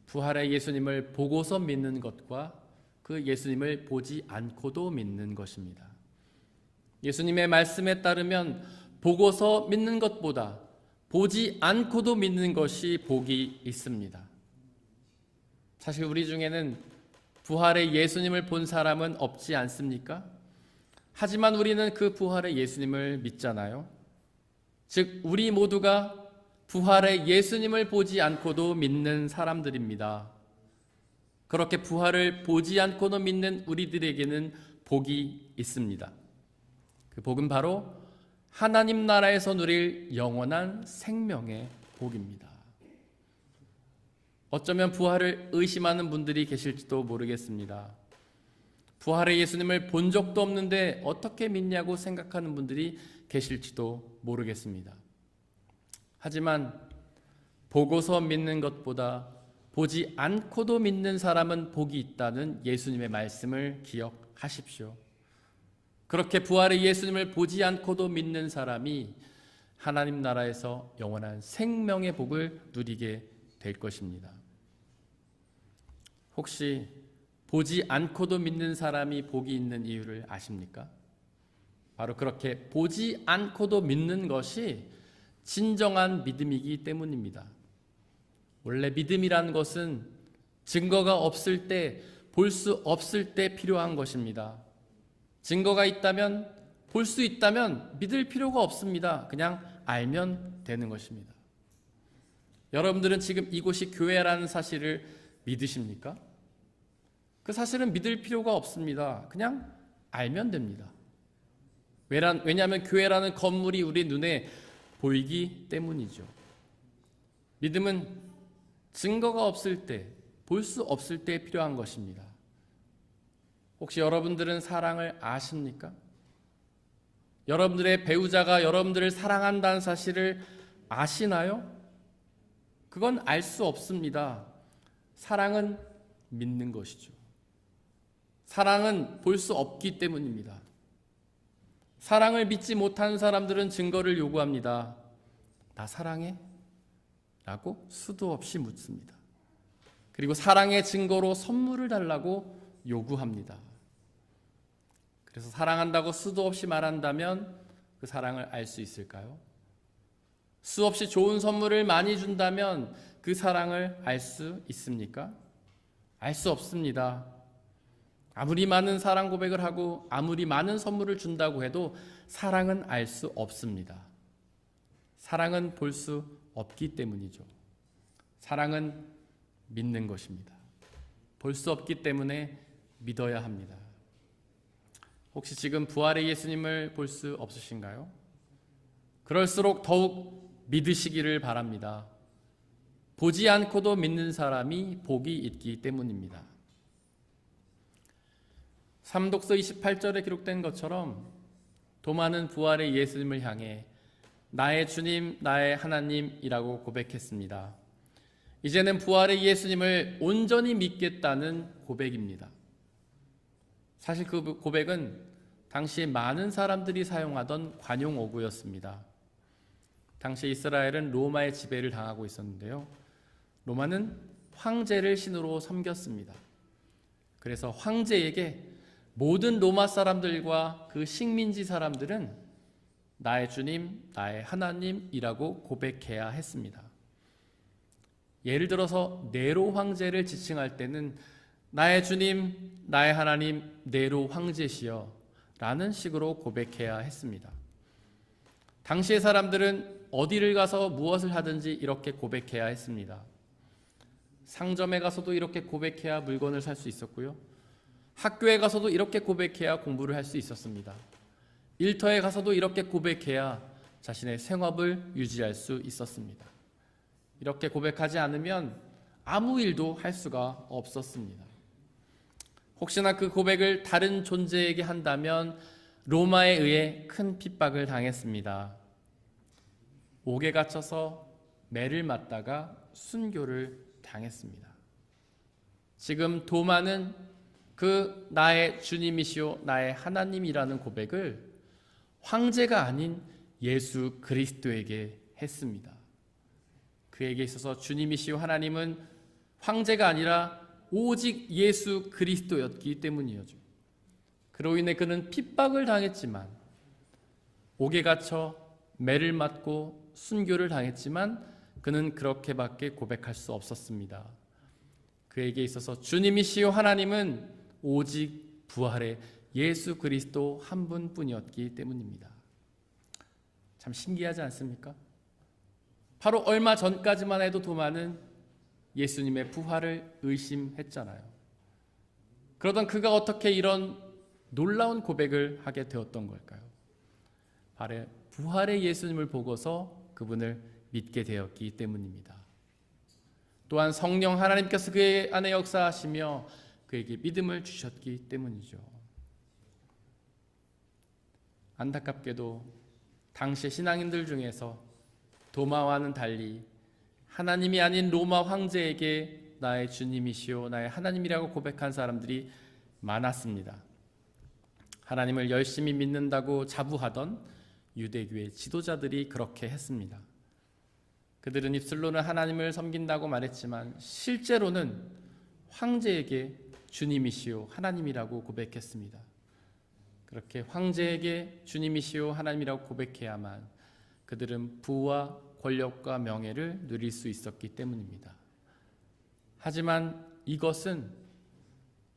부활의 예수님을 보고서 믿는 것과 그 예수님을 보지 않고도 믿는 것입니다. 예수님의 말씀에 따르면 보고서 믿는 것보다 보지 않고도 믿는 것이 복이 있습니다. 사실 우리 중에는 부활의 예수님을 본 사람은 없지 않습니까? 하지만 우리는 그 부활의 예수님을 믿잖아요. 즉 우리 모두가 부활의 예수님을 보지 않고도 믿는 사람들입니다. 그렇게 부활을 보지 않고도 믿는 우리들에게는 복이 있습니다. 그 복은 바로 하나님 나라에서 누릴 영원한 생명의 복입니다. 어쩌면 부활을 의심하는 분들이 계실지도 모르겠습니다. 부활의 예수님을 본 적도 없는데 어떻게 믿냐고 생각하는 분들이 계실지도 모르겠습니다. 하지만 보고서 믿는 것보다 보지 않고도 믿는 사람은 복이 있다는 예수님의 말씀을 기억하십시오. 그렇게 부활의 예수님을 보지 않고도 믿는 사람이 하나님 나라에서 영원한 생명의 복을 누리게 될 것입니다. 혹시 보지 않고도 믿는 사람이 복이 있는 이유를 아십니까? 바로 그렇게 보지 않고도 믿는 것이 진정한 믿음이기 때문입니다. 원래 믿음이란 것은 증거가 없을 때, 볼 수 없을 때 필요한 것입니다. 증거가 있다면, 볼 수 있다면 믿을 필요가 없습니다. 그냥 알면 되는 것입니다. 여러분들은 지금 이곳이 교회라는 사실을 믿으십니까? 그 사실은 믿을 필요가 없습니다. 그냥 알면 됩니다. 왜냐하면 교회라는 건물이 우리 눈에 보이기 때문이죠. 믿음은 증거가 없을 때, 볼 수 없을 때 필요한 것입니다. 혹시 여러분들은 사랑을 아십니까? 여러분들의 배우자가 여러분들을 사랑한다는 사실을 아시나요? 그건 알 수 없습니다. 사랑은 믿는 것이죠. 사랑은 볼 수 없기 때문입니다. 사랑을 믿지 못하는 사람들은 증거를 요구합니다. 나 사랑해? 라고 수도 없이 묻습니다. 그리고 사랑의 증거로 선물을 달라고 요구합니다. 그래서 사랑한다고 수도 없이 말한다면 그 사랑을 알 수 있을까요? 수없이 좋은 선물을 많이 준다면 그 사랑을 알 수 있습니까? 알 수 없습니다. 아무리 많은 사랑 고백을 하고 아무리 많은 선물을 준다고 해도 사랑은 알 수 없습니다. 사랑은 볼 수 없기 때문이죠. 사랑은 믿는 것입니다. 볼 수 없기 때문에 믿어야 합니다. 혹시 지금 부활의 예수님을 볼 수 없으신가요? 그럴수록 더욱 믿으시기를 바랍니다. 보지 않고도 믿는 사람이 복이 있기 때문입니다. 삼독서 28절에 기록된 것처럼 도마는 부활의 예수님을 향해 나의 주님, 나의 하나님이라고 고백했습니다. 이제는 부활의 예수님을 온전히 믿겠다는 고백입니다. 사실 그 고백은 당시 많은 사람들이 사용하던 관용어구였습니다. 당시 이스라엘은 로마의 지배를 당하고 있었는데요. 로마는 황제를 신으로 섬겼습니다. 그래서 황제에게 모든 로마 사람들과 그 식민지 사람들은 나의 주님, 나의 하나님이라고 고백해야 했습니다. 예를 들어서 네로 황제를 지칭할 때는 나의 주님, 나의 하나님, 네로 황제시여 라는 식으로 고백해야 했습니다. 당시의 사람들은 어디를 가서 무엇을 하든지 이렇게 고백해야 했습니다. 상점에 가서도 이렇게 고백해야 물건을 살 수 있었고요. 학교에 가서도 이렇게 고백해야 공부를 할 수 있었습니다. 일터에 가서도 이렇게 고백해야 자신의 생업을 유지할 수 있었습니다. 이렇게 고백하지 않으면 아무 일도 할 수가 없었습니다. 혹시나 그 고백을 다른 존재에게 한다면 로마에 의해 큰 핍박을 당했습니다. 옥에 갇혀서 매를 맞다가 순교를 당했습니다. 지금 도마는 그 나의 주님이시오 나의 하나님이라는 고백을 황제가 아닌 예수 그리스도에게 했습니다. 그에게 있어서 주님이시오 하나님은 황제가 아니라 오직 예수 그리스도였기 때문이었죠. 그로 인해 그는 핍박을 당했지만 옥에 갇혀 매를 맞고 순교를 당했지만 그는 그렇게밖에 고백할 수 없었습니다. 그에게 있어서 주님이시오 하나님은 오직 부활의 예수 그리스도 한 분뿐이었기 때문입니다. 참 신기하지 않습니까? 바로 얼마 전까지만 해도 도마는 예수님의 부활을 의심했잖아요. 그러던 그가 어떻게 이런 놀라운 고백을 하게 되었던 걸까요? 바로 부활의 예수님을 보고서 그분을 믿게 되었기 때문입니다. 또한 성령 하나님께서 그의 안에 역사하시며 그에게 믿음을 주셨기 때문이죠. 안타깝게도 당시 신앙인들 중에서 도마와는 달리 하나님이 아닌 로마 황제에게 나의 주님이시오 나의 하나님이라고 고백한 사람들이 많았습니다. 하나님을 열심히 믿는다고 자부하던 유대교의 지도자들이 그렇게 했습니다. 그들은 입술로는 하나님을 섬긴다고 말했지만 실제로는 황제에게 주님이시오 하나님이라고 고백했습니다. 그렇게 황제에게 주님이시오 하나님이라고 고백해야만 그들은 부와 권력과 명예를 누릴 수 있었기 때문입니다. 하지만 이것은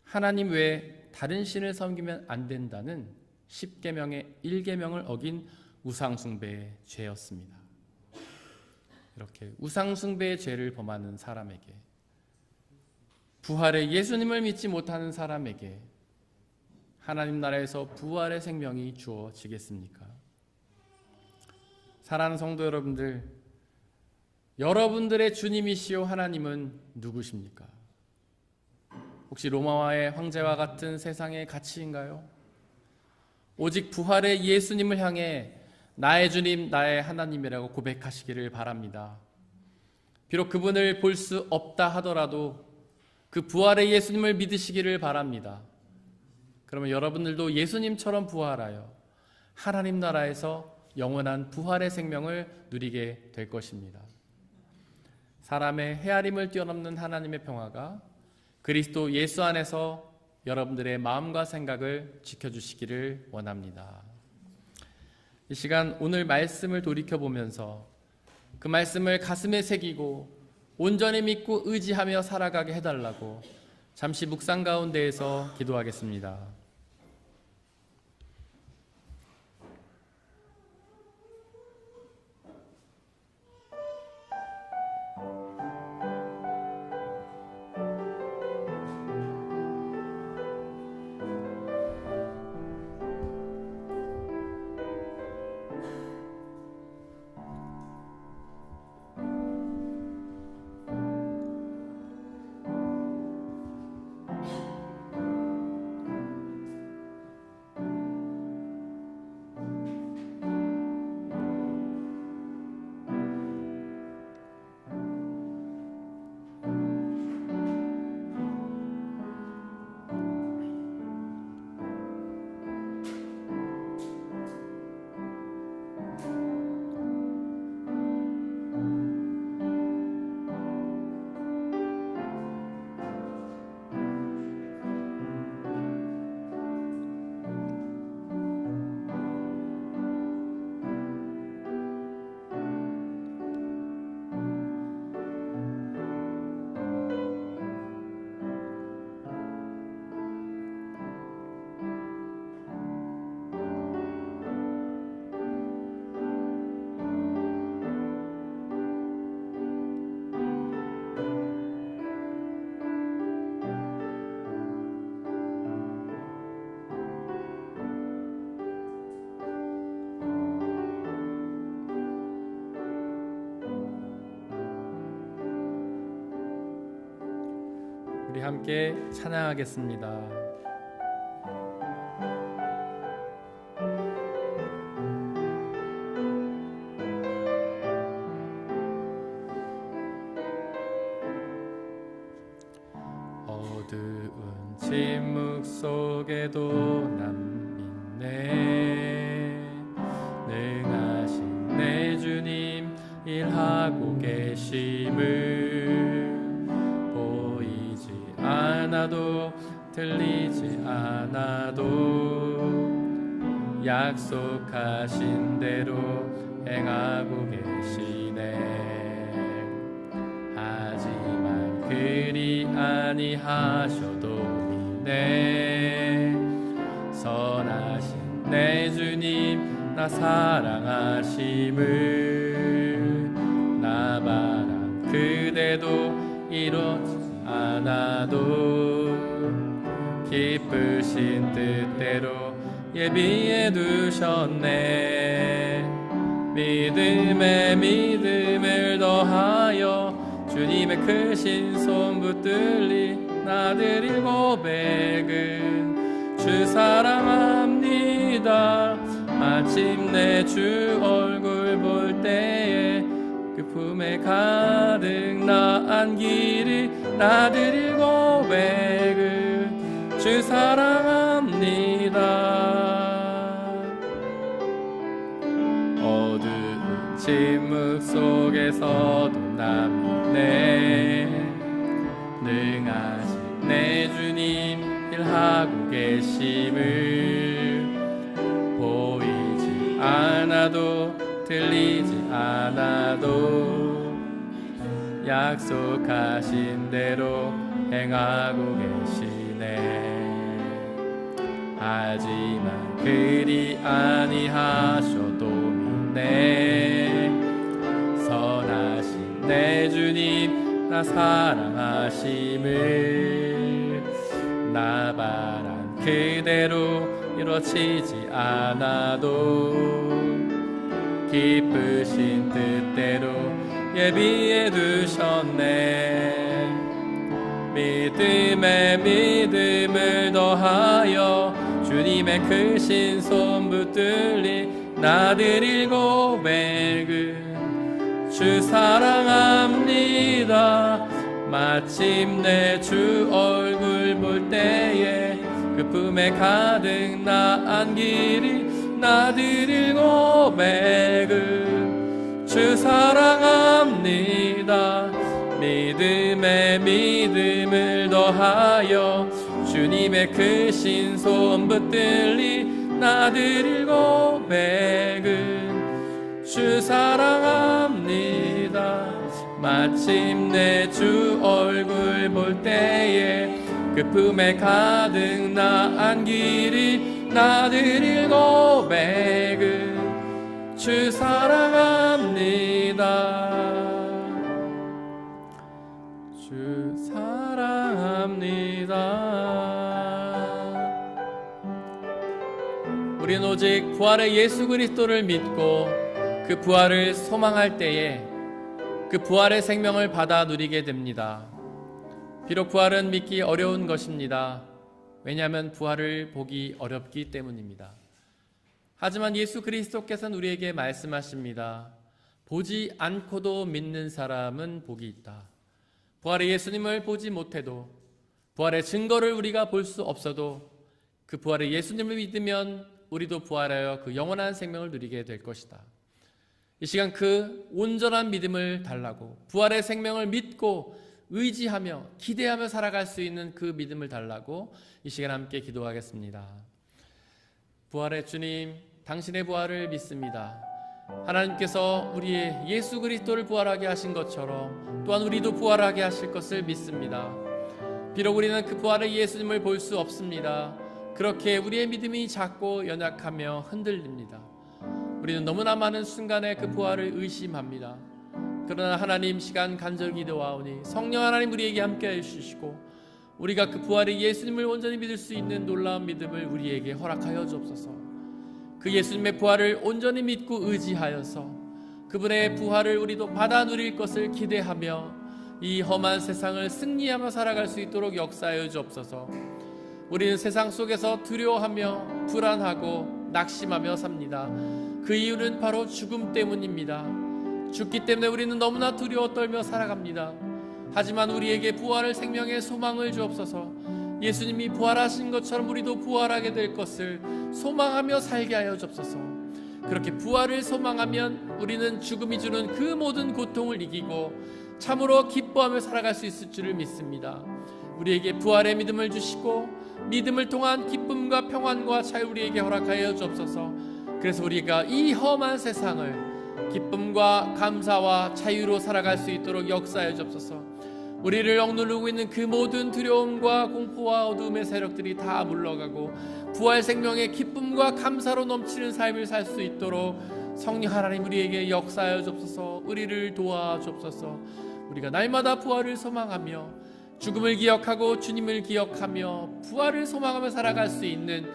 하나님 외에 다른 신을 섬기면 안 된다는 10계명의 1계명을 어긴 우상숭배의 죄였습니다. 이렇게 우상숭배의 죄를 범하는 사람에게, 부활의 예수님을 믿지 못하는 사람에게 하나님 나라에서 부활의 생명이 주어지겠습니까? 사랑하는 성도 여러분들, 여러분들의 주님이시오 하나님은 누구십니까? 혹시 로마와의 황제와 같은 세상의 가치인가요? 오직 부활의 예수님을 향해 나의 주님, 나의 하나님이라고 고백하시기를 바랍니다. 비록 그분을 볼 수 없다 하더라도 그 부활의 예수님을 믿으시기를 바랍니다. 그러면 여러분들도 예수님처럼 부활하여 하나님 나라에서 영원한 부활의 생명을 누리게 될 것입니다. 사람의 헤아림을 뛰어넘는 하나님의 평화가 그리스도 예수 안에서 여러분들의 마음과 생각을 지켜주시기를 원합니다. 이 시간 오늘 말씀을 돌이켜보면서 그 말씀을 가슴에 새기고 온전히 믿고 의지하며 살아가게 해달라고 잠시 묵상 가운데에서 기도하겠습니다. 우리 함께 찬양하겠습니다. 어두운 침묵 속에도 난 믿네. 능하신 내 주님 일하고 계심을 보이지 않아도 들리지 않아도 약속하신 대로 행하고 계시네. 하지만 그리 아니하셔도 믿네. 선하신 내 주님 나 사랑하심을 나 바란 그대도 이루지 않아도 기쁘신 뜻대로 예비해 두셨네. 믿음에 믿음을 더하여 주님의 크신 손 붙들리 나드릴 고백은 주 사랑합니다. 마침내 주 얼굴 볼 때에 그 품에 가득 나은 길이 나드릴 고백은 주 사랑합니다. 어두운 침묵 속에서도 나 믿네. 능하신 내 주님 일하고 계심을 보이지 않아도 들리지 않아도 약속하신 대로 행하고 계시네. 하지만 그리 아니하셔도 믿네. 선하신 내 주님 나 사랑하심을 나 바란 그대로 이루어지지 않아도 기쁘신 뜻대로 예비해 두셨네. 믿음에 믿음을 더하여 주님의 크신 손 붙들리 나드릴 고백은 주 사랑합니다. 마침내 주 얼굴 볼 때에 그 품에 가득 나은 길이 나들일 고백을 주 사랑합니다. 믿음에 믿음을 더하여 주님의 크신 손 붙들리 나들일 고백은 주 사랑합니다. 마침내 주 얼굴 볼 때에 그 품에 가득 나은 길이 나들일 고백은 주 사랑합니다. 주 사랑합니다. 우리는 오직 부활의 예수 그리스도를 믿고 그 부활을 소망할 때에 그 부활의 생명을 받아 누리게 됩니다. 비록 부활은 믿기 어려운 것입니다. 왜냐하면 부활을 보기 어렵기 때문입니다. 하지만 예수 그리스도께서는 우리에게 말씀하십니다. 보지 않고도 믿는 사람은 복이 있다. 부활의 예수님을 보지 못해도, 부활의 증거를 우리가 볼 수 없어도 그 부활의 예수님을 믿으면 우리도 부활하여 그 영원한 생명을 누리게 될 것이다. 이 시간 그 온전한 믿음을 달라고, 부활의 생명을 믿고 의지하며 기대하며 살아갈 수 있는 그 믿음을 달라고 이 시간 함께 기도하겠습니다. 부활의 주님, 당신의 부활을 믿습니다. 하나님께서 우리의 예수 그리스도를 부활하게 하신 것처럼 또한 우리도 부활하게 하실 것을 믿습니다. 비록 우리는 그 부활의 예수님을 볼 수 없습니다. 그렇게 우리의 믿음이 작고 연약하며 흔들립니다. 우리는 너무나 많은 순간에 그 부활을 의심합니다. 그러나 하나님, 시간 간절히 기도하오니 성령 하나님 우리에게 함께해 주시고 우리가 그 부활의 예수님을 온전히 믿을 수 있는 놀라운 믿음을 우리에게 허락하여 주옵소서. 그 예수님의 부활을 온전히 믿고 의지하여서 그분의 부활을 우리도 받아 누릴 것을 기대하며 이 험한 세상을 승리하며 살아갈 수 있도록 역사하여 주옵소서. 우리는 세상 속에서 두려워하며 불안하고 낙심하며 삽니다. 그 이유는 바로 죽음 때문입니다. 죽기 때문에 우리는 너무나 두려워 떨며 살아갑니다. 하지만 우리에게 부활을 생명의 소망을 주옵소서. 예수님이 부활하신 것처럼 우리도 부활하게 될 것을 소망하며 살게 하여 주옵소서. 그렇게 부활을 소망하면 우리는 죽음이 주는 그 모든 고통을 이기고 참으로 기뻐하며 살아갈 수 있을 줄을 믿습니다. 우리에게 부활의 믿음을 주시고 믿음을 통한 기쁨과 평안과 자유 우리에게 허락하여 주옵소서. 그래서 우리가 이 험한 세상을 기쁨과 감사와 자유로 살아갈 수 있도록 역사하여 주옵소서. 우리를 억누르고 있는 그 모든 두려움과 공포와 어둠의 세력들이 다 물러가고 부활 생명의 기쁨과 감사로 넘치는 삶을 살 수 있도록 성령 하나님 우리에게 역사하여 주옵소서. 우리를 도와주옵소서. 우리가 날마다 부활을 소망하며 죽음을 기억하고 주님을 기억하며 부활을 소망하며 살아갈 수 있는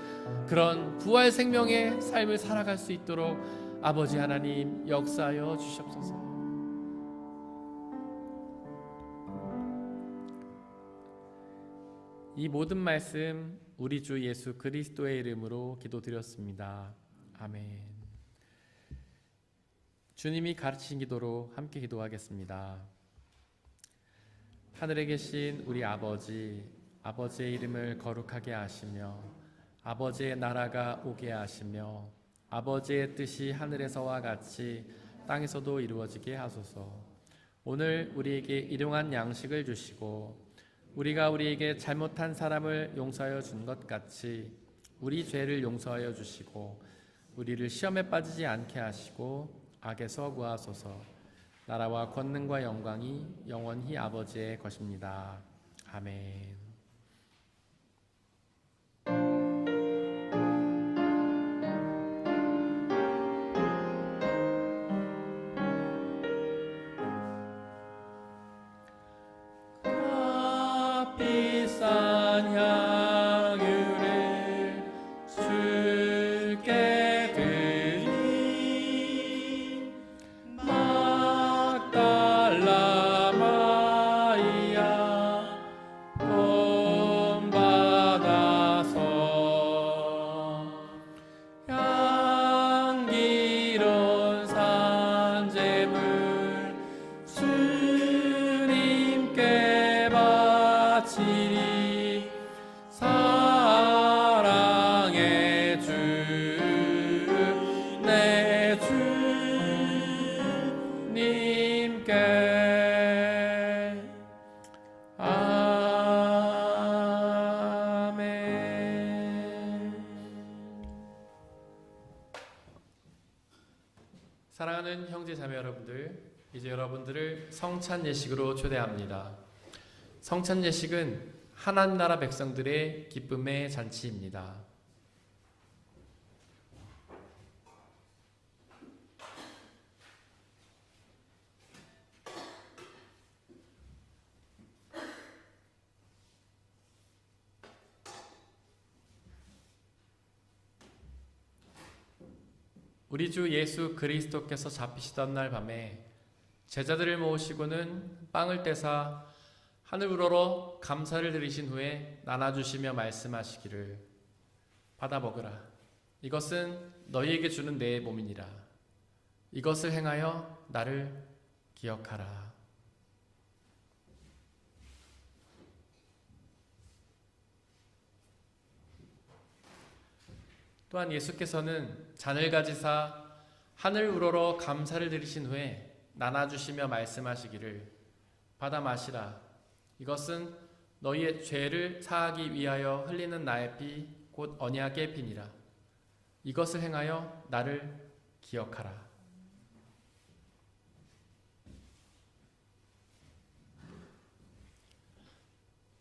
그런 부활 생명의 삶을 살아갈 수 있도록 아버지 하나님 역사하여 주시옵소서. 이 모든 말씀 우리 주 예수 그리스도의 이름으로 기도드렸습니다. 아멘. 주님이 가르치신 기도로 함께 기도하겠습니다. 하늘에 계신 우리 아버지, 아버지의 이름을 거룩하게 하시며 아버지의 나라가 오게 하시며 아버지의 뜻이 하늘에서와 같이 땅에서도 이루어지게 하소서. 오늘 우리에게 일용할 양식을 주시고 우리가 우리에게 잘못한 사람을 용서하여 준 것 같이 우리 죄를 용서하여 주시고 우리를 시험에 빠지지 않게 하시고 악에서 구하소서. 나라와 권능과 영광이 영원히 아버지의 것입니다. 아멘. 비싼 향유를 주께 드리 막달라 마리아 돈 받아서 향기로운 산재물 주님께 바치리 사랑하는 형제 자매 여러분들, 이제 여러분들을 성찬 예식으로 초대합니다. 성찬 예식은 하나님 나라 백성들의 기쁨의 잔치입니다. 우리 주 예수 그리스도께서 잡히시던 날 밤에 제자들을 모으시고는 빵을 떼사 하늘 우러러 감사를 드리신 후에 나눠주시며 말씀하시기를 받아 먹으라. 이것은 너희에게 주는 내 몸이니라. 이것을 행하여 나를 기억하라. 또한 예수께서는 잔을 가지사 하늘 우러러 감사를 드리신 후에 나눠주시며 말씀하시기를 받아 마시라. 이것은 너희의 죄를 사하기 위하여 흘리는 나의 피 곧 언약의 피니라. 이것을 행하여 나를 기억하라.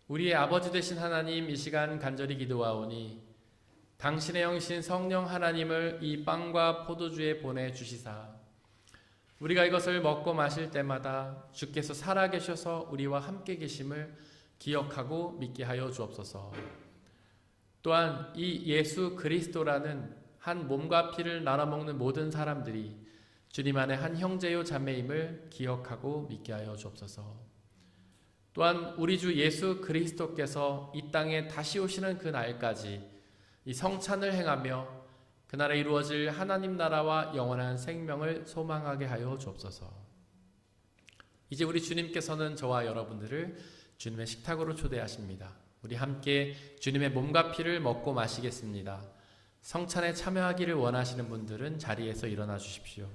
우리의 아버지 되신 하나님, 이 시간 간절히 기도하오니 당신의 영이신 성령 하나님을 이 빵과 포도주에 보내주시사 우리가 이것을 먹고 마실 때마다 주께서 살아계셔서 우리와 함께 계심을 기억하고 믿게 하여 주옵소서. 또한 이 예수 그리스도라는 한 몸과 피를 나눠 먹는 모든 사람들이 주님 안에 한 형제요 자매임을 기억하고 믿게 하여 주옵소서. 또한 우리 주 예수 그리스도께서 이 땅에 다시 오시는 그 날까지 이 성찬을 행하며 그날에 이루어질 하나님 나라와 영원한 생명을 소망하게 하여 주옵소서. 이제 우리 주님께서는 저와 여러분들을 주님의 식탁으로 초대하십니다. 우리 함께 주님의 몸과 피를 먹고 마시겠습니다. 성찬에 참여하기를 원하시는 분들은 자리에서 일어나 주십시오.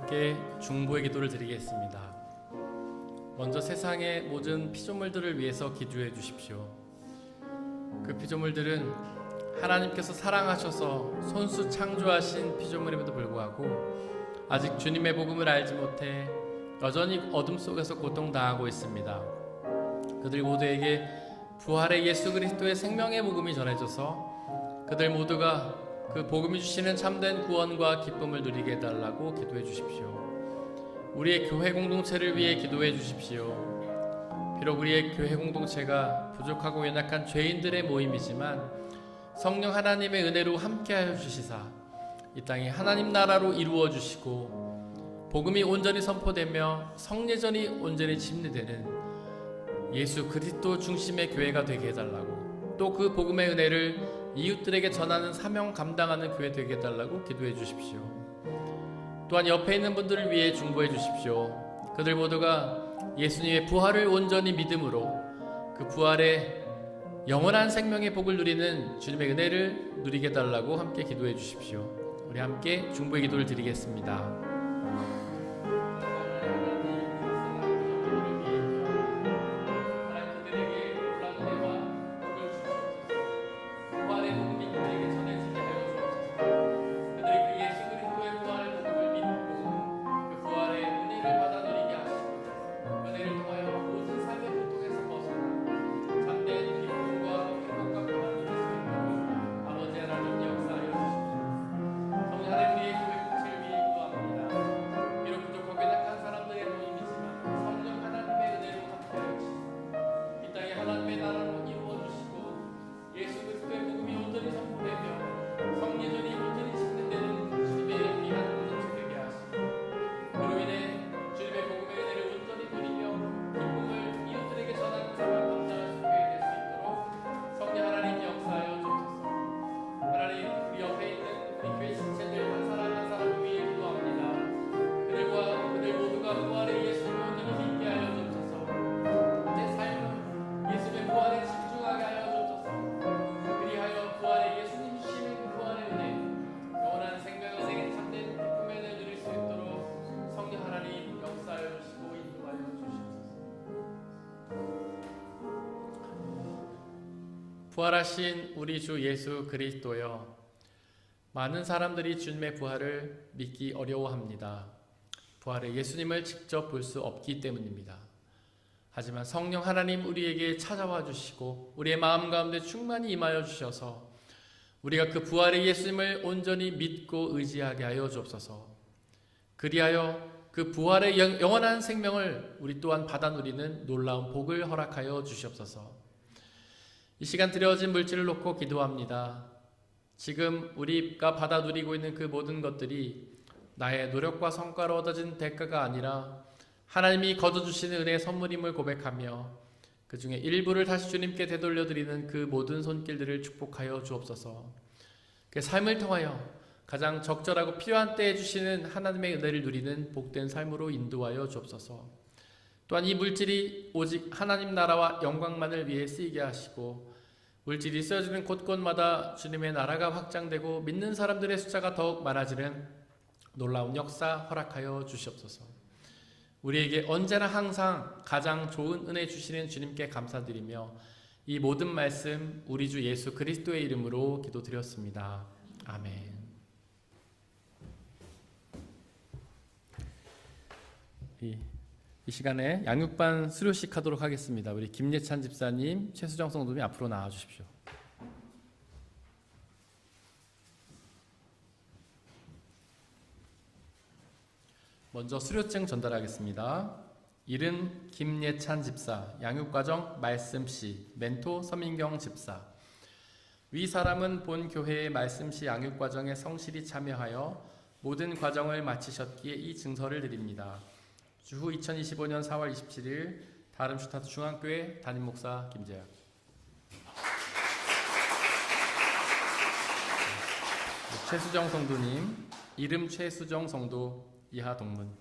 함께 중보의 기도를 드리겠습니다. 먼저 세상의 모든 피조물들을 위해서 기도해 주십시오. 그 피조물들은 하나님께서 사랑하셔서 손수 창조하신 피조물임에도 불구하고 아직 주님의 복음을 알지 못해 여전히 어둠 속에서 고통당하고 있습니다. 그들 모두에게 부활의 예수 그리스도의 생명의 복음이 전해져서 그들 모두가 그 복음이 주시는 참된 구원과 기쁨을 누리게 해달라고 기도해 주십시오. 우리의 교회 공동체를 위해 기도해 주십시오. 비록 우리의 교회 공동체가 부족하고 연약한 죄인들의 모임이지만 성령 하나님의 은혜로 함께하여 주시사 이 땅이 하나님 나라로 이루어 주시고 복음이 온전히 선포되며 성례전이 온전히 침례되는 예수 그리스도 중심의 교회가 되게 해달라고, 또 그 복음의 은혜를 이웃들에게 전하는 사명 감당하는 교회 되게 해달라고 기도해 주십시오. 또한 옆에 있는 분들을 위해 중보해 주십시오. 그들 모두가 예수님의 부활을 온전히 믿음으로 그 부활의 영원한 생명의 복을 누리는 주님의 은혜를 누리게 해달라고 함께 기도해 주십시오. 우리 함께 중보의 기도를 드리겠습니다. 부활하신 우리 주 예수 그리스도여, 많은 사람들이 주님의 부활을 믿기 어려워합니다. 부활의 예수님을 직접 볼 수 없기 때문입니다. 하지만 성령 하나님 우리에게 찾아와 주시고 우리의 마음 가운데 충만히 임하여 주셔서 우리가 그 부활의 예수님을 온전히 믿고 의지하게 하여 주옵소서. 그리하여 그 부활의 영원한 생명을 우리 또한 받아 누리는 놀라운 복을 허락하여 주시옵소서. 이 시간 드려진 물질을 놓고 기도합니다. 지금 우리가 받아 누리고 있는 그 모든 것들이 나의 노력과 성과로 얻어진 대가가 아니라 하나님이 거둬주시는 은혜의 선물임을 고백하며 그 중에 일부를 다시 주님께 되돌려드리는 그 모든 손길들을 축복하여 주옵소서. 그 삶을 통하여 가장 적절하고 필요한 때에 주시는 하나님의 은혜를 누리는 복된 삶으로 인도하여 주옵소서. 또한 이 물질이 오직 하나님 나라와 영광만을 위해 쓰이게 하시고 물질이 쓰여지는 곳곳마다 주님의 나라가 확장되고 믿는 사람들의 숫자가 더욱 많아지는 놀라운 역사 허락하여 주시옵소서. 우리에게 언제나 항상 가장 좋은 은혜 주시는 주님께 감사드리며 이 모든 말씀 우리 주 예수 그리스도의 이름으로 기도드렸습니다. 아멘. 이 시간에 양육반 수료식 하도록 하겠습니다. 우리 김예찬 집사님, 최수정 성도님 앞으로 나와 주십시오. 먼저 수료증 전달하겠습니다. 이름 김예찬 집사, 양육과정 말씀시, 멘토 서민경 집사. 위 사람은 본 교회의 말씀시 양육과정에 성실히 참여하여 모든 과정을 마치셨기에 이 증서를 드립니다. 주후 2025년 4월 27일 다름슈타트 중앙교회 담임목사 김재학. 최수정 성도님, 이름 최수정 성도, 이하 동문.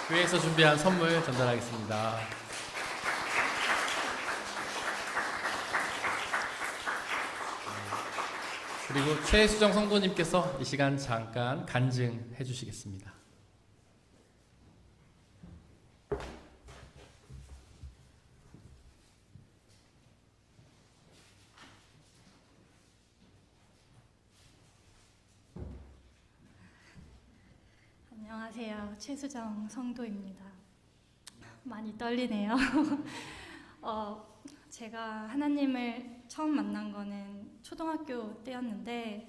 교회에서 준비한 선물 전달하겠습니다. 그리고 최수정 성도님께서 이 시간 잠깐 간증해 주시겠습니다. 안녕하세요. 최수정 성도입니다. 많이 떨리네요. 제가 하나님을 처음 만난 거는 초등학교 때였는데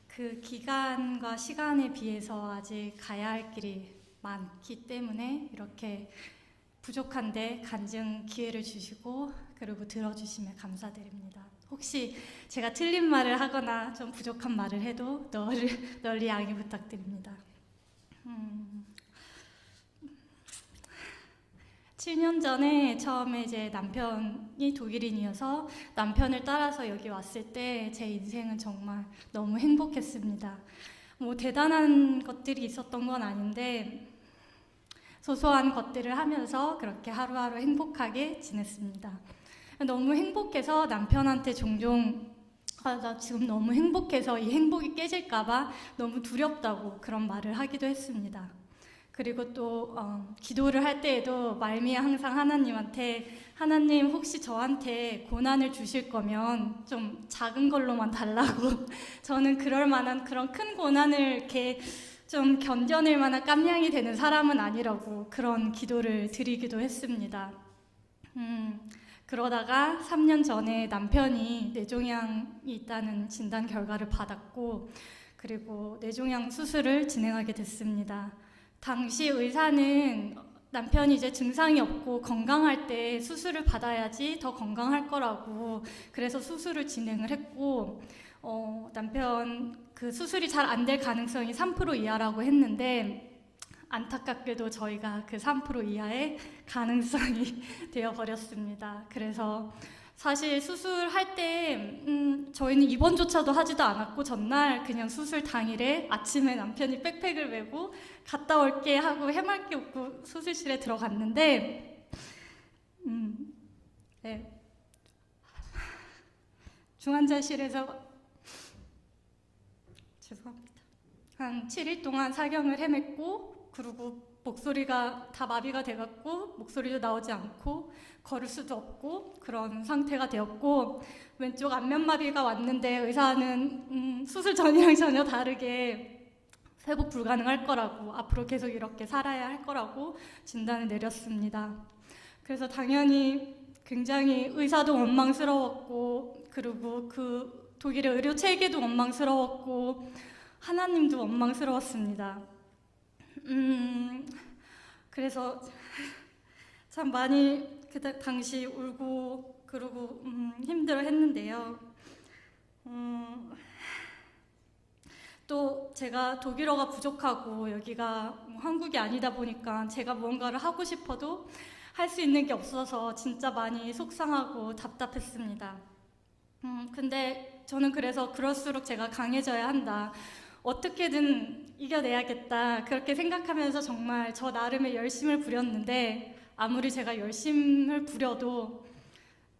그 기간과 시간에 비해서 아직 가야 할 길이 많기 때문에 이렇게 부족한데 간증 기회를 주시고 그리고 들어주시면 감사드립니다. 혹시 제가 틀린 말을 하거나 좀 부족한 말을 해도 널리 양해 부탁드립니다. 7년 전에 처음에 이제 남편이 독일인이어서 남편을 따라서 여기 왔을 때 제 인생은 정말 너무 행복했습니다. 뭐 대단한 것들이 있었던 건 아닌데 소소한 것들을 하면서 그렇게 하루하루 행복하게 지냈습니다. 너무 행복해서 남편한테 종종 나 지금 너무 행복해서 이 행복이 깨질까봐 너무 두렵다고 그런 말을 하기도 했습니다. 그리고 또 기도를 할 때에도 말미에 항상 하나님한테 하나님 혹시 저한테 고난을 주실 거면 좀 작은 걸로만 달라고 저는 그럴 만한 그런 큰 고난을 이렇게 좀 견뎌낼 만한 깜냥이 되는 사람은 아니라고 그런 기도를 드리기도 했습니다. 그러다가 3년 전에 남편이 뇌종양이 있다는 진단 결과를 받았고 그리고 뇌종양 수술을 진행하게 됐습니다. 당시 의사는 남편이 이제 증상이 없고 건강할 때 수술을 받아야지 더 건강할 거라고 그래서 수술을 진행을 했고 남편 그 수술이 잘 안 될 가능성이 3% 이하라고 했는데 안타깝게도 저희가 그 3% 이하의 가능성이 되어버렸습니다. 그래서 사실 수술할 때 저희는 입원조차도 하지도 않았고 전날 그냥 수술 당일에 아침에 남편이 백팩을 메고 갔다 올게 하고 해맑게 웃고 수술실에 들어갔는데 네. 중환자실에서 죄송합니다. 한 7일 동안 사경을 헤맸고 그리고 목소리가 다 마비가 돼갖고 목소리도 나오지 않고 걸을 수도 없고 그런 상태가 되었고 왼쪽 안면마비가 왔는데 의사는 수술 전이랑 전혀 다르게 회복 불가능할 거라고 앞으로 계속 이렇게 살아야 할 거라고 진단을 내렸습니다. 그래서 당연히 굉장히 의사도 원망스러웠고 그리고 그 독일의 의료 체계도 원망스러웠고 하나님도 원망스러웠습니다. 그래서 참 많이 그때 당시 울고 그러고 힘들어 했는데요. 또 제가 독일어가 부족하고 여기가 한국이 아니다 보니까 제가 무언가를 하고 싶어도 할 수 있는 게 없어서 진짜 많이 속상하고 답답했습니다. 근데 저는 그래서 그럴수록 제가 강해져야 한다. 어떻게든 이겨내야겠다. 그렇게 생각하면서 정말 저 나름의 열심을 부렸는데 아무리 제가 열심을 부려도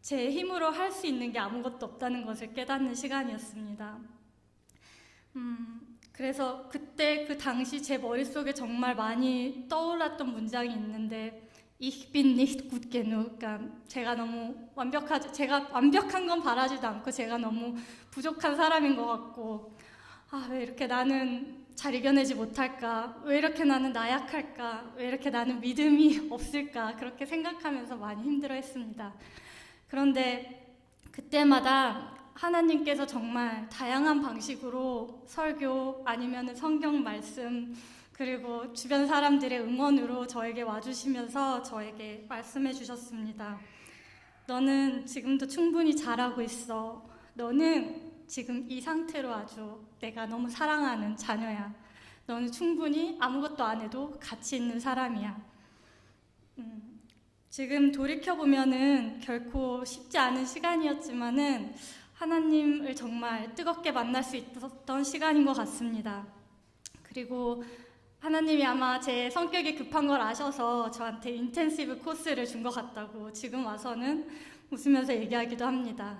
제 힘으로 할 수 있는 게 아무것도 없다는 것을 깨닫는 시간이었습니다. 그래서 그때 그 당시 제 머릿속에 정말 많이 떠올랐던 문장이 있는데 Ich bin nicht gut genug. 그러니까 제가 완벽한 건 바라지도 않고 제가 너무 부족한 사람인 것 같고 왜 이렇게 나는 잘 이겨내지 못할까? 왜 이렇게 나는 나약할까? 왜 이렇게 나는 믿음이 없을까? 그렇게 생각하면서 많이 힘들어했습니다. 그런데 그때마다 하나님께서 정말 다양한 방식으로 설교 아니면 성경 말씀 그리고 주변 사람들의 응원으로 저에게 와주시면서 저에게 말씀해 주셨습니다. 너는 지금도 충분히 잘하고 있어. 너는 지금 이 상태로 아주 내가 너무 사랑하는 자녀야. 너는 충분히 아무것도 안 해도 가치 있는 사람이야. 지금 돌이켜보면은 결코 쉽지 않은 시간이었지만은 하나님을 정말 뜨겁게 만날 수 있었던 시간인 것 같습니다. 그리고 하나님이 아마 제 성격이 급한 걸 아셔서 저한테 인텐시브 코스를 준 것 같다고 지금 와서는 웃으면서 얘기하기도 합니다.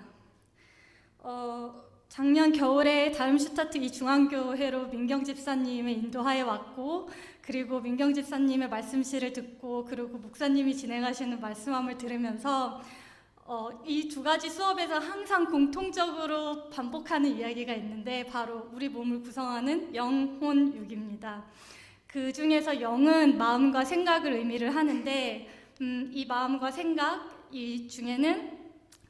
작년 겨울에 다름슈타트 이 중앙교회로 민경 집사님의 인도하에 왔고, 그리고 민경 집사님의 말씀실을 듣고, 그리고 목사님이 진행하시는 말씀함을 들으면서 이 두 가지 수업에서 항상 공통적으로 반복하는 이야기가 있는데, 바로 우리 몸을 구성하는 영, 혼, 육입니다. 그 중에서 영은 마음과 생각을 의미를 하는데, 이 마음과 생각 이 중에는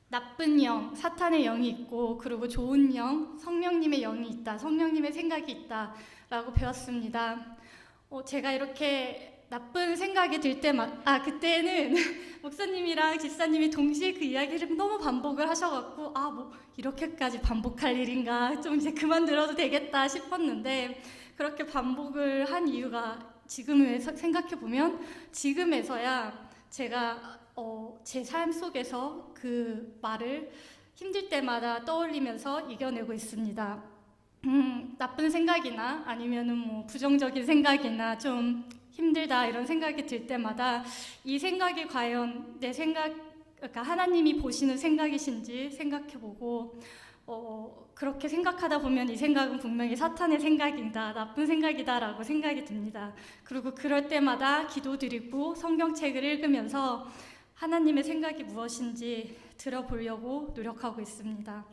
나쁜 영, 사탄의 영이 있고, 그리고 좋은 영, 성령님의 영이 있다, 성령님의 생각이 있다라고 배웠습니다. 제가 이렇게 나쁜 생각이 들 때마다, 그때는 목사님이랑 집사님이 동시에 그 이야기를 너무 반복을 하셔갖고, 뭐 이렇게까지 반복할 일인가, 좀 이제 그만 들어도 되겠다 싶었는데, 그렇게 반복을 한 이유가 지금 생각해보면 지금에서야 제가 제 삶 속에서 그 말을 힘들 때마다 떠올리면서 이겨내고 있습니다. 나쁜 생각이나 아니면은 뭐 부정적인 생각이나 좀 힘들다 이런 생각이 들 때마다 이 생각이 과연 내 생각, 그러니까 하나님이 보시는 생각이신지 생각해보고, 그렇게 생각하다 보면 이 생각은 분명히 사탄의 생각이다, 나쁜 생각이다라고 생각이 듭니다. 그리고 그럴 때마다 기도드리고 성경책을 읽으면서 하나님의 생각이 무엇인지 들어보려고 노력하고 있습니다.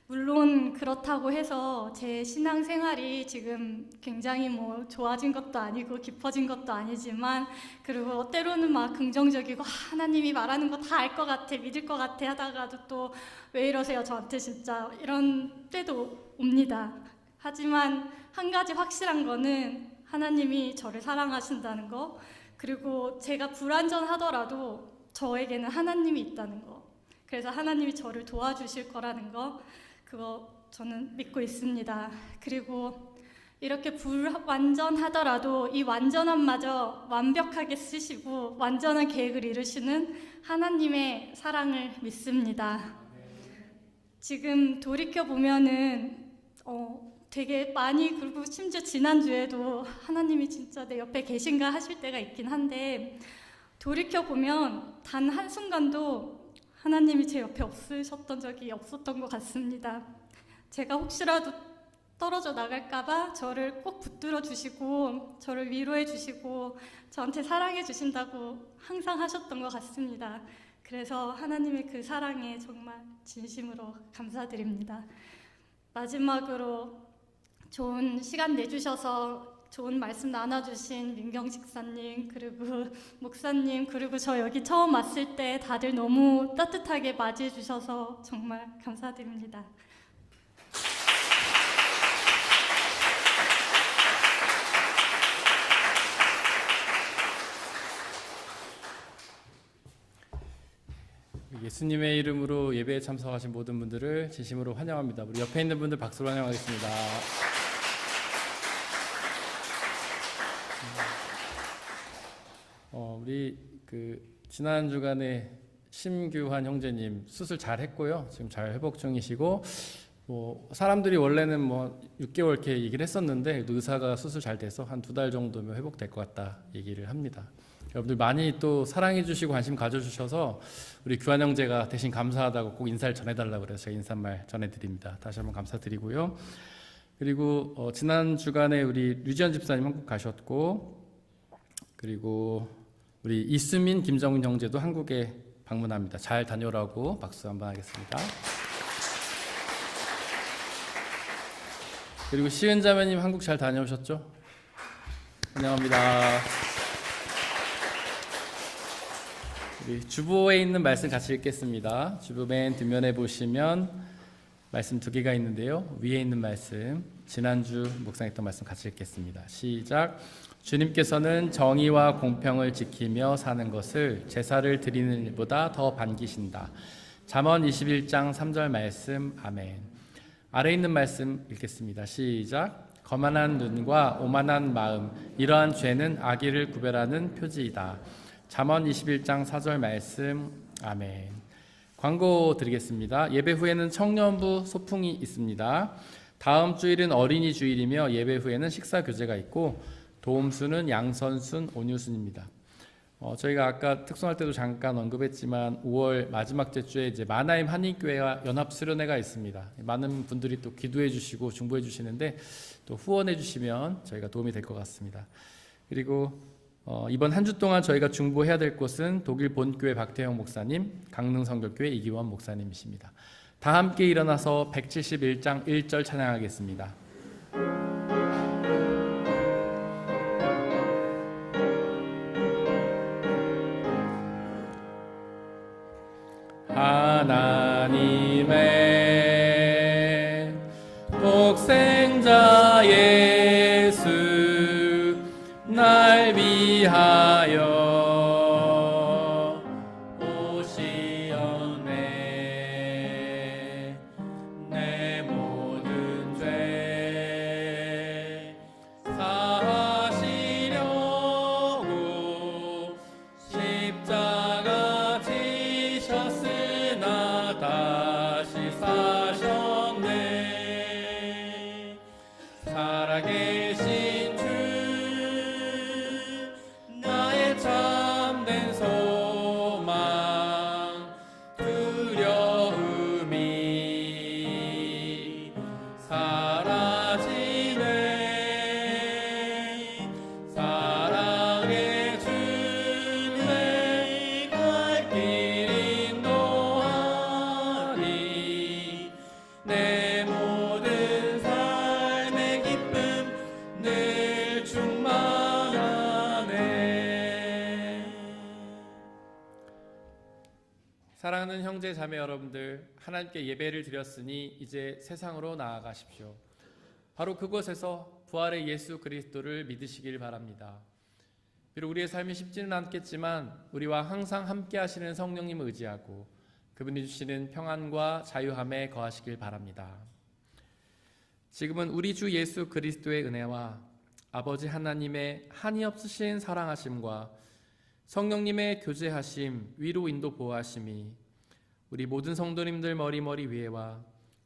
물론 그렇다고 해서 제 신앙생활이 지금 굉장히 뭐 좋아진 것도 아니고 깊어진 것도 아니지만, 그리고 때로는 막 긍정적이고 하나님이 말하는 거 다 알 것 같아, 믿을 것 같아 하다가도 또 왜 이러세요 저한테 진짜, 이런 때도 옵니다. 하지만 한 가지 확실한 거는 하나님이 저를 사랑하신다는 거, 그리고 제가 불완전하더라도 저에게는 하나님이 있다는 거, 그래서 하나님이 저를 도와주실 거라는 거, 그거 저는 믿고 있습니다. 그리고 이렇게 불완전하더라도 이 완전함마저 완벽하게 쓰시고 완전한 계획을 이루시는 하나님의 사랑을 믿습니다. 지금 돌이켜보면은 되게 많이, 그리고 심지어 지난주에도 하나님이 진짜 내 옆에 계신가 하실 때가 있긴 한데, 돌이켜보면 단 한순간도 하나님이 제 옆에 없으셨던 적이 없었던 것 같습니다. 제가 혹시라도 떨어져 나갈까봐 저를 꼭 붙들어 주시고, 저를 위로해 주시고, 저한테 사랑해 주신다고 항상 하셨던 것 같습니다. 그래서 하나님의 그 사랑에 정말 진심으로 감사드립니다. 마지막으로 좋은 시간 내주셔서 좋은 말씀 나눠주신 민경 집사님, 그리고 목사님, 그리고 저 여기 처음 왔을 때 다들 너무 따뜻하게 맞이해 주셔서 정말 감사드립니다. 예수님의 이름으로 예배에 참석하신 모든 분들을 진심으로 환영합니다. 우리 옆에 있는 분들 박수로 환영하겠습니다. 우리 지난 주간에 심규환 형제님 수술 잘 했고요. 지금 잘 회복 중이시고, 사람들이 원래는 6개월 이렇게 얘기를 했었는데, 의사가 수술 잘 돼서 한 2달 정도면 회복될 것 같다 얘기를 합니다. 여러분들 많이 또 사랑해 주시고 관심 가져주셔서 우리 규환 형제가 대신 감사하다고 꼭 인사를 전해달라고 그래서 제가 인사말 전해드립니다. 다시 한번 감사드리고요. 그리고 지난 주간에 우리 류지연 집사님 한국 가셨고, 그리고 우리 이수민, 김정은 형제도 한국에 방문합니다. 잘 다녀오라고 박수 한번 하겠습니다. 그리고 시은 자매님 한국 잘 다녀오셨죠? 환영합니다. 우리 주보에 있는 말씀 같이 읽겠습니다. 주보 맨 뒷면에 보시면 말씀 2개가 있는데요. 위에 있는 말씀, 지난주 묵상했던 말씀 같이 읽겠습니다. 시작. 주님께서는 정의와 공평을 지키며 사는 것을 제사를 드리는 일보다 더 반기신다. 잠언 21장 3절 말씀. 아멘. 아래 있는 말씀 읽겠습니다. 시작. 거만한 눈과 오만한 마음, 이러한 죄는 악의를 구별하는 표지이다. 잠언 21장 4절 말씀. 아멘. 광고 드리겠습니다. 예배 후에는 청년부 소풍이 있습니다. 다음 주일은 어린이 주일이며 예배 후에는 식사 교제가 있고, 도움수는 양선순, 온유순입니다. 저희가 아까 특송할 때도 잠깐 언급했지만 5월 마지막 주에 이제 마나임 한인교회와 연합 수련회가 있습니다. 많은 분들이 또 기도해 주시고 중보해 주시는데 또 후원해 주시면 저희가 도움이 될 것 같습니다. 그리고 이번 한 주 동안 저희가 중보해야 될 곳은 독일 본교회 박태형 목사님, 강릉 성결교회 이기원 목사님이십니다. 다 함께 일어나서 171장 1절 찬양하겠습니다. 하나님의 독생자 예수 날 위하여 오시었네. 내 모든 죄 사하시려고 십자가 지셨으나 다시 사셨네. 살아계신 주 나의 참된 소망 두려움이 사라지네. 사랑의 주 내 갈 길 인도하니 내 모든 삶의 기쁨 늘 충만하네. 사랑하는 형제 자매 여러분들, 하나님께 예배를 드렸으니 이제 세상으로 나아가십시오. 바로 그곳에서 부활의 예수 그리스도를 믿으시길 바랍니다. 비록 우리의 삶이 쉽지는 않겠지만 우리와 항상 함께 하시는 성령님을 의지하고 그분이 주시는 평안과 자유함에 거하시길 바랍니다. 지금은 우리 주 예수 그리스도의 은혜와 아버지 하나님의 한이 없으신 사랑하심과 성령님의 교제하심, 위로 인도 보호하심이 우리 모든 성도님들 머리머리 위에와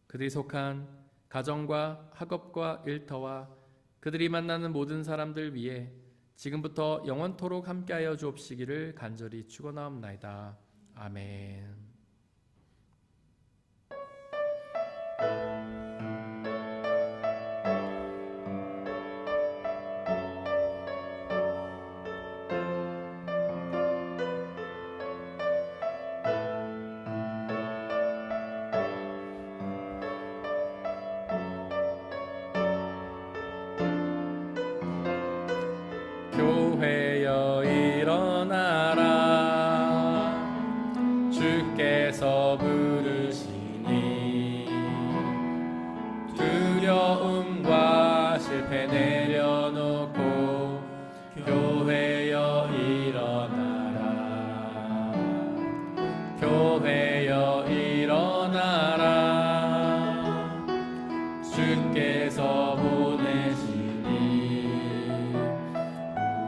그들이 속한 가정과 학업과 일터와 그들이 만나는 모든 사람들 위에 지금부터 영원토록 함께하여 주옵시기를 간절히 축원하옵나이다. 아멘. 교회여 일어나라. 주께서 부르시니 두려움과 실패 내려놓고 교회여 일어나라. 교회여 일어나라. 주께서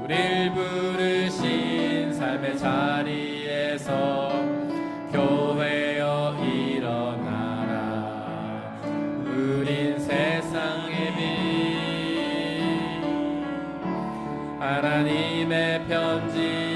우릴 부르신 삶의 자리에서 교회여 일어나라. 우린 세상의 빛, 하나님의 편지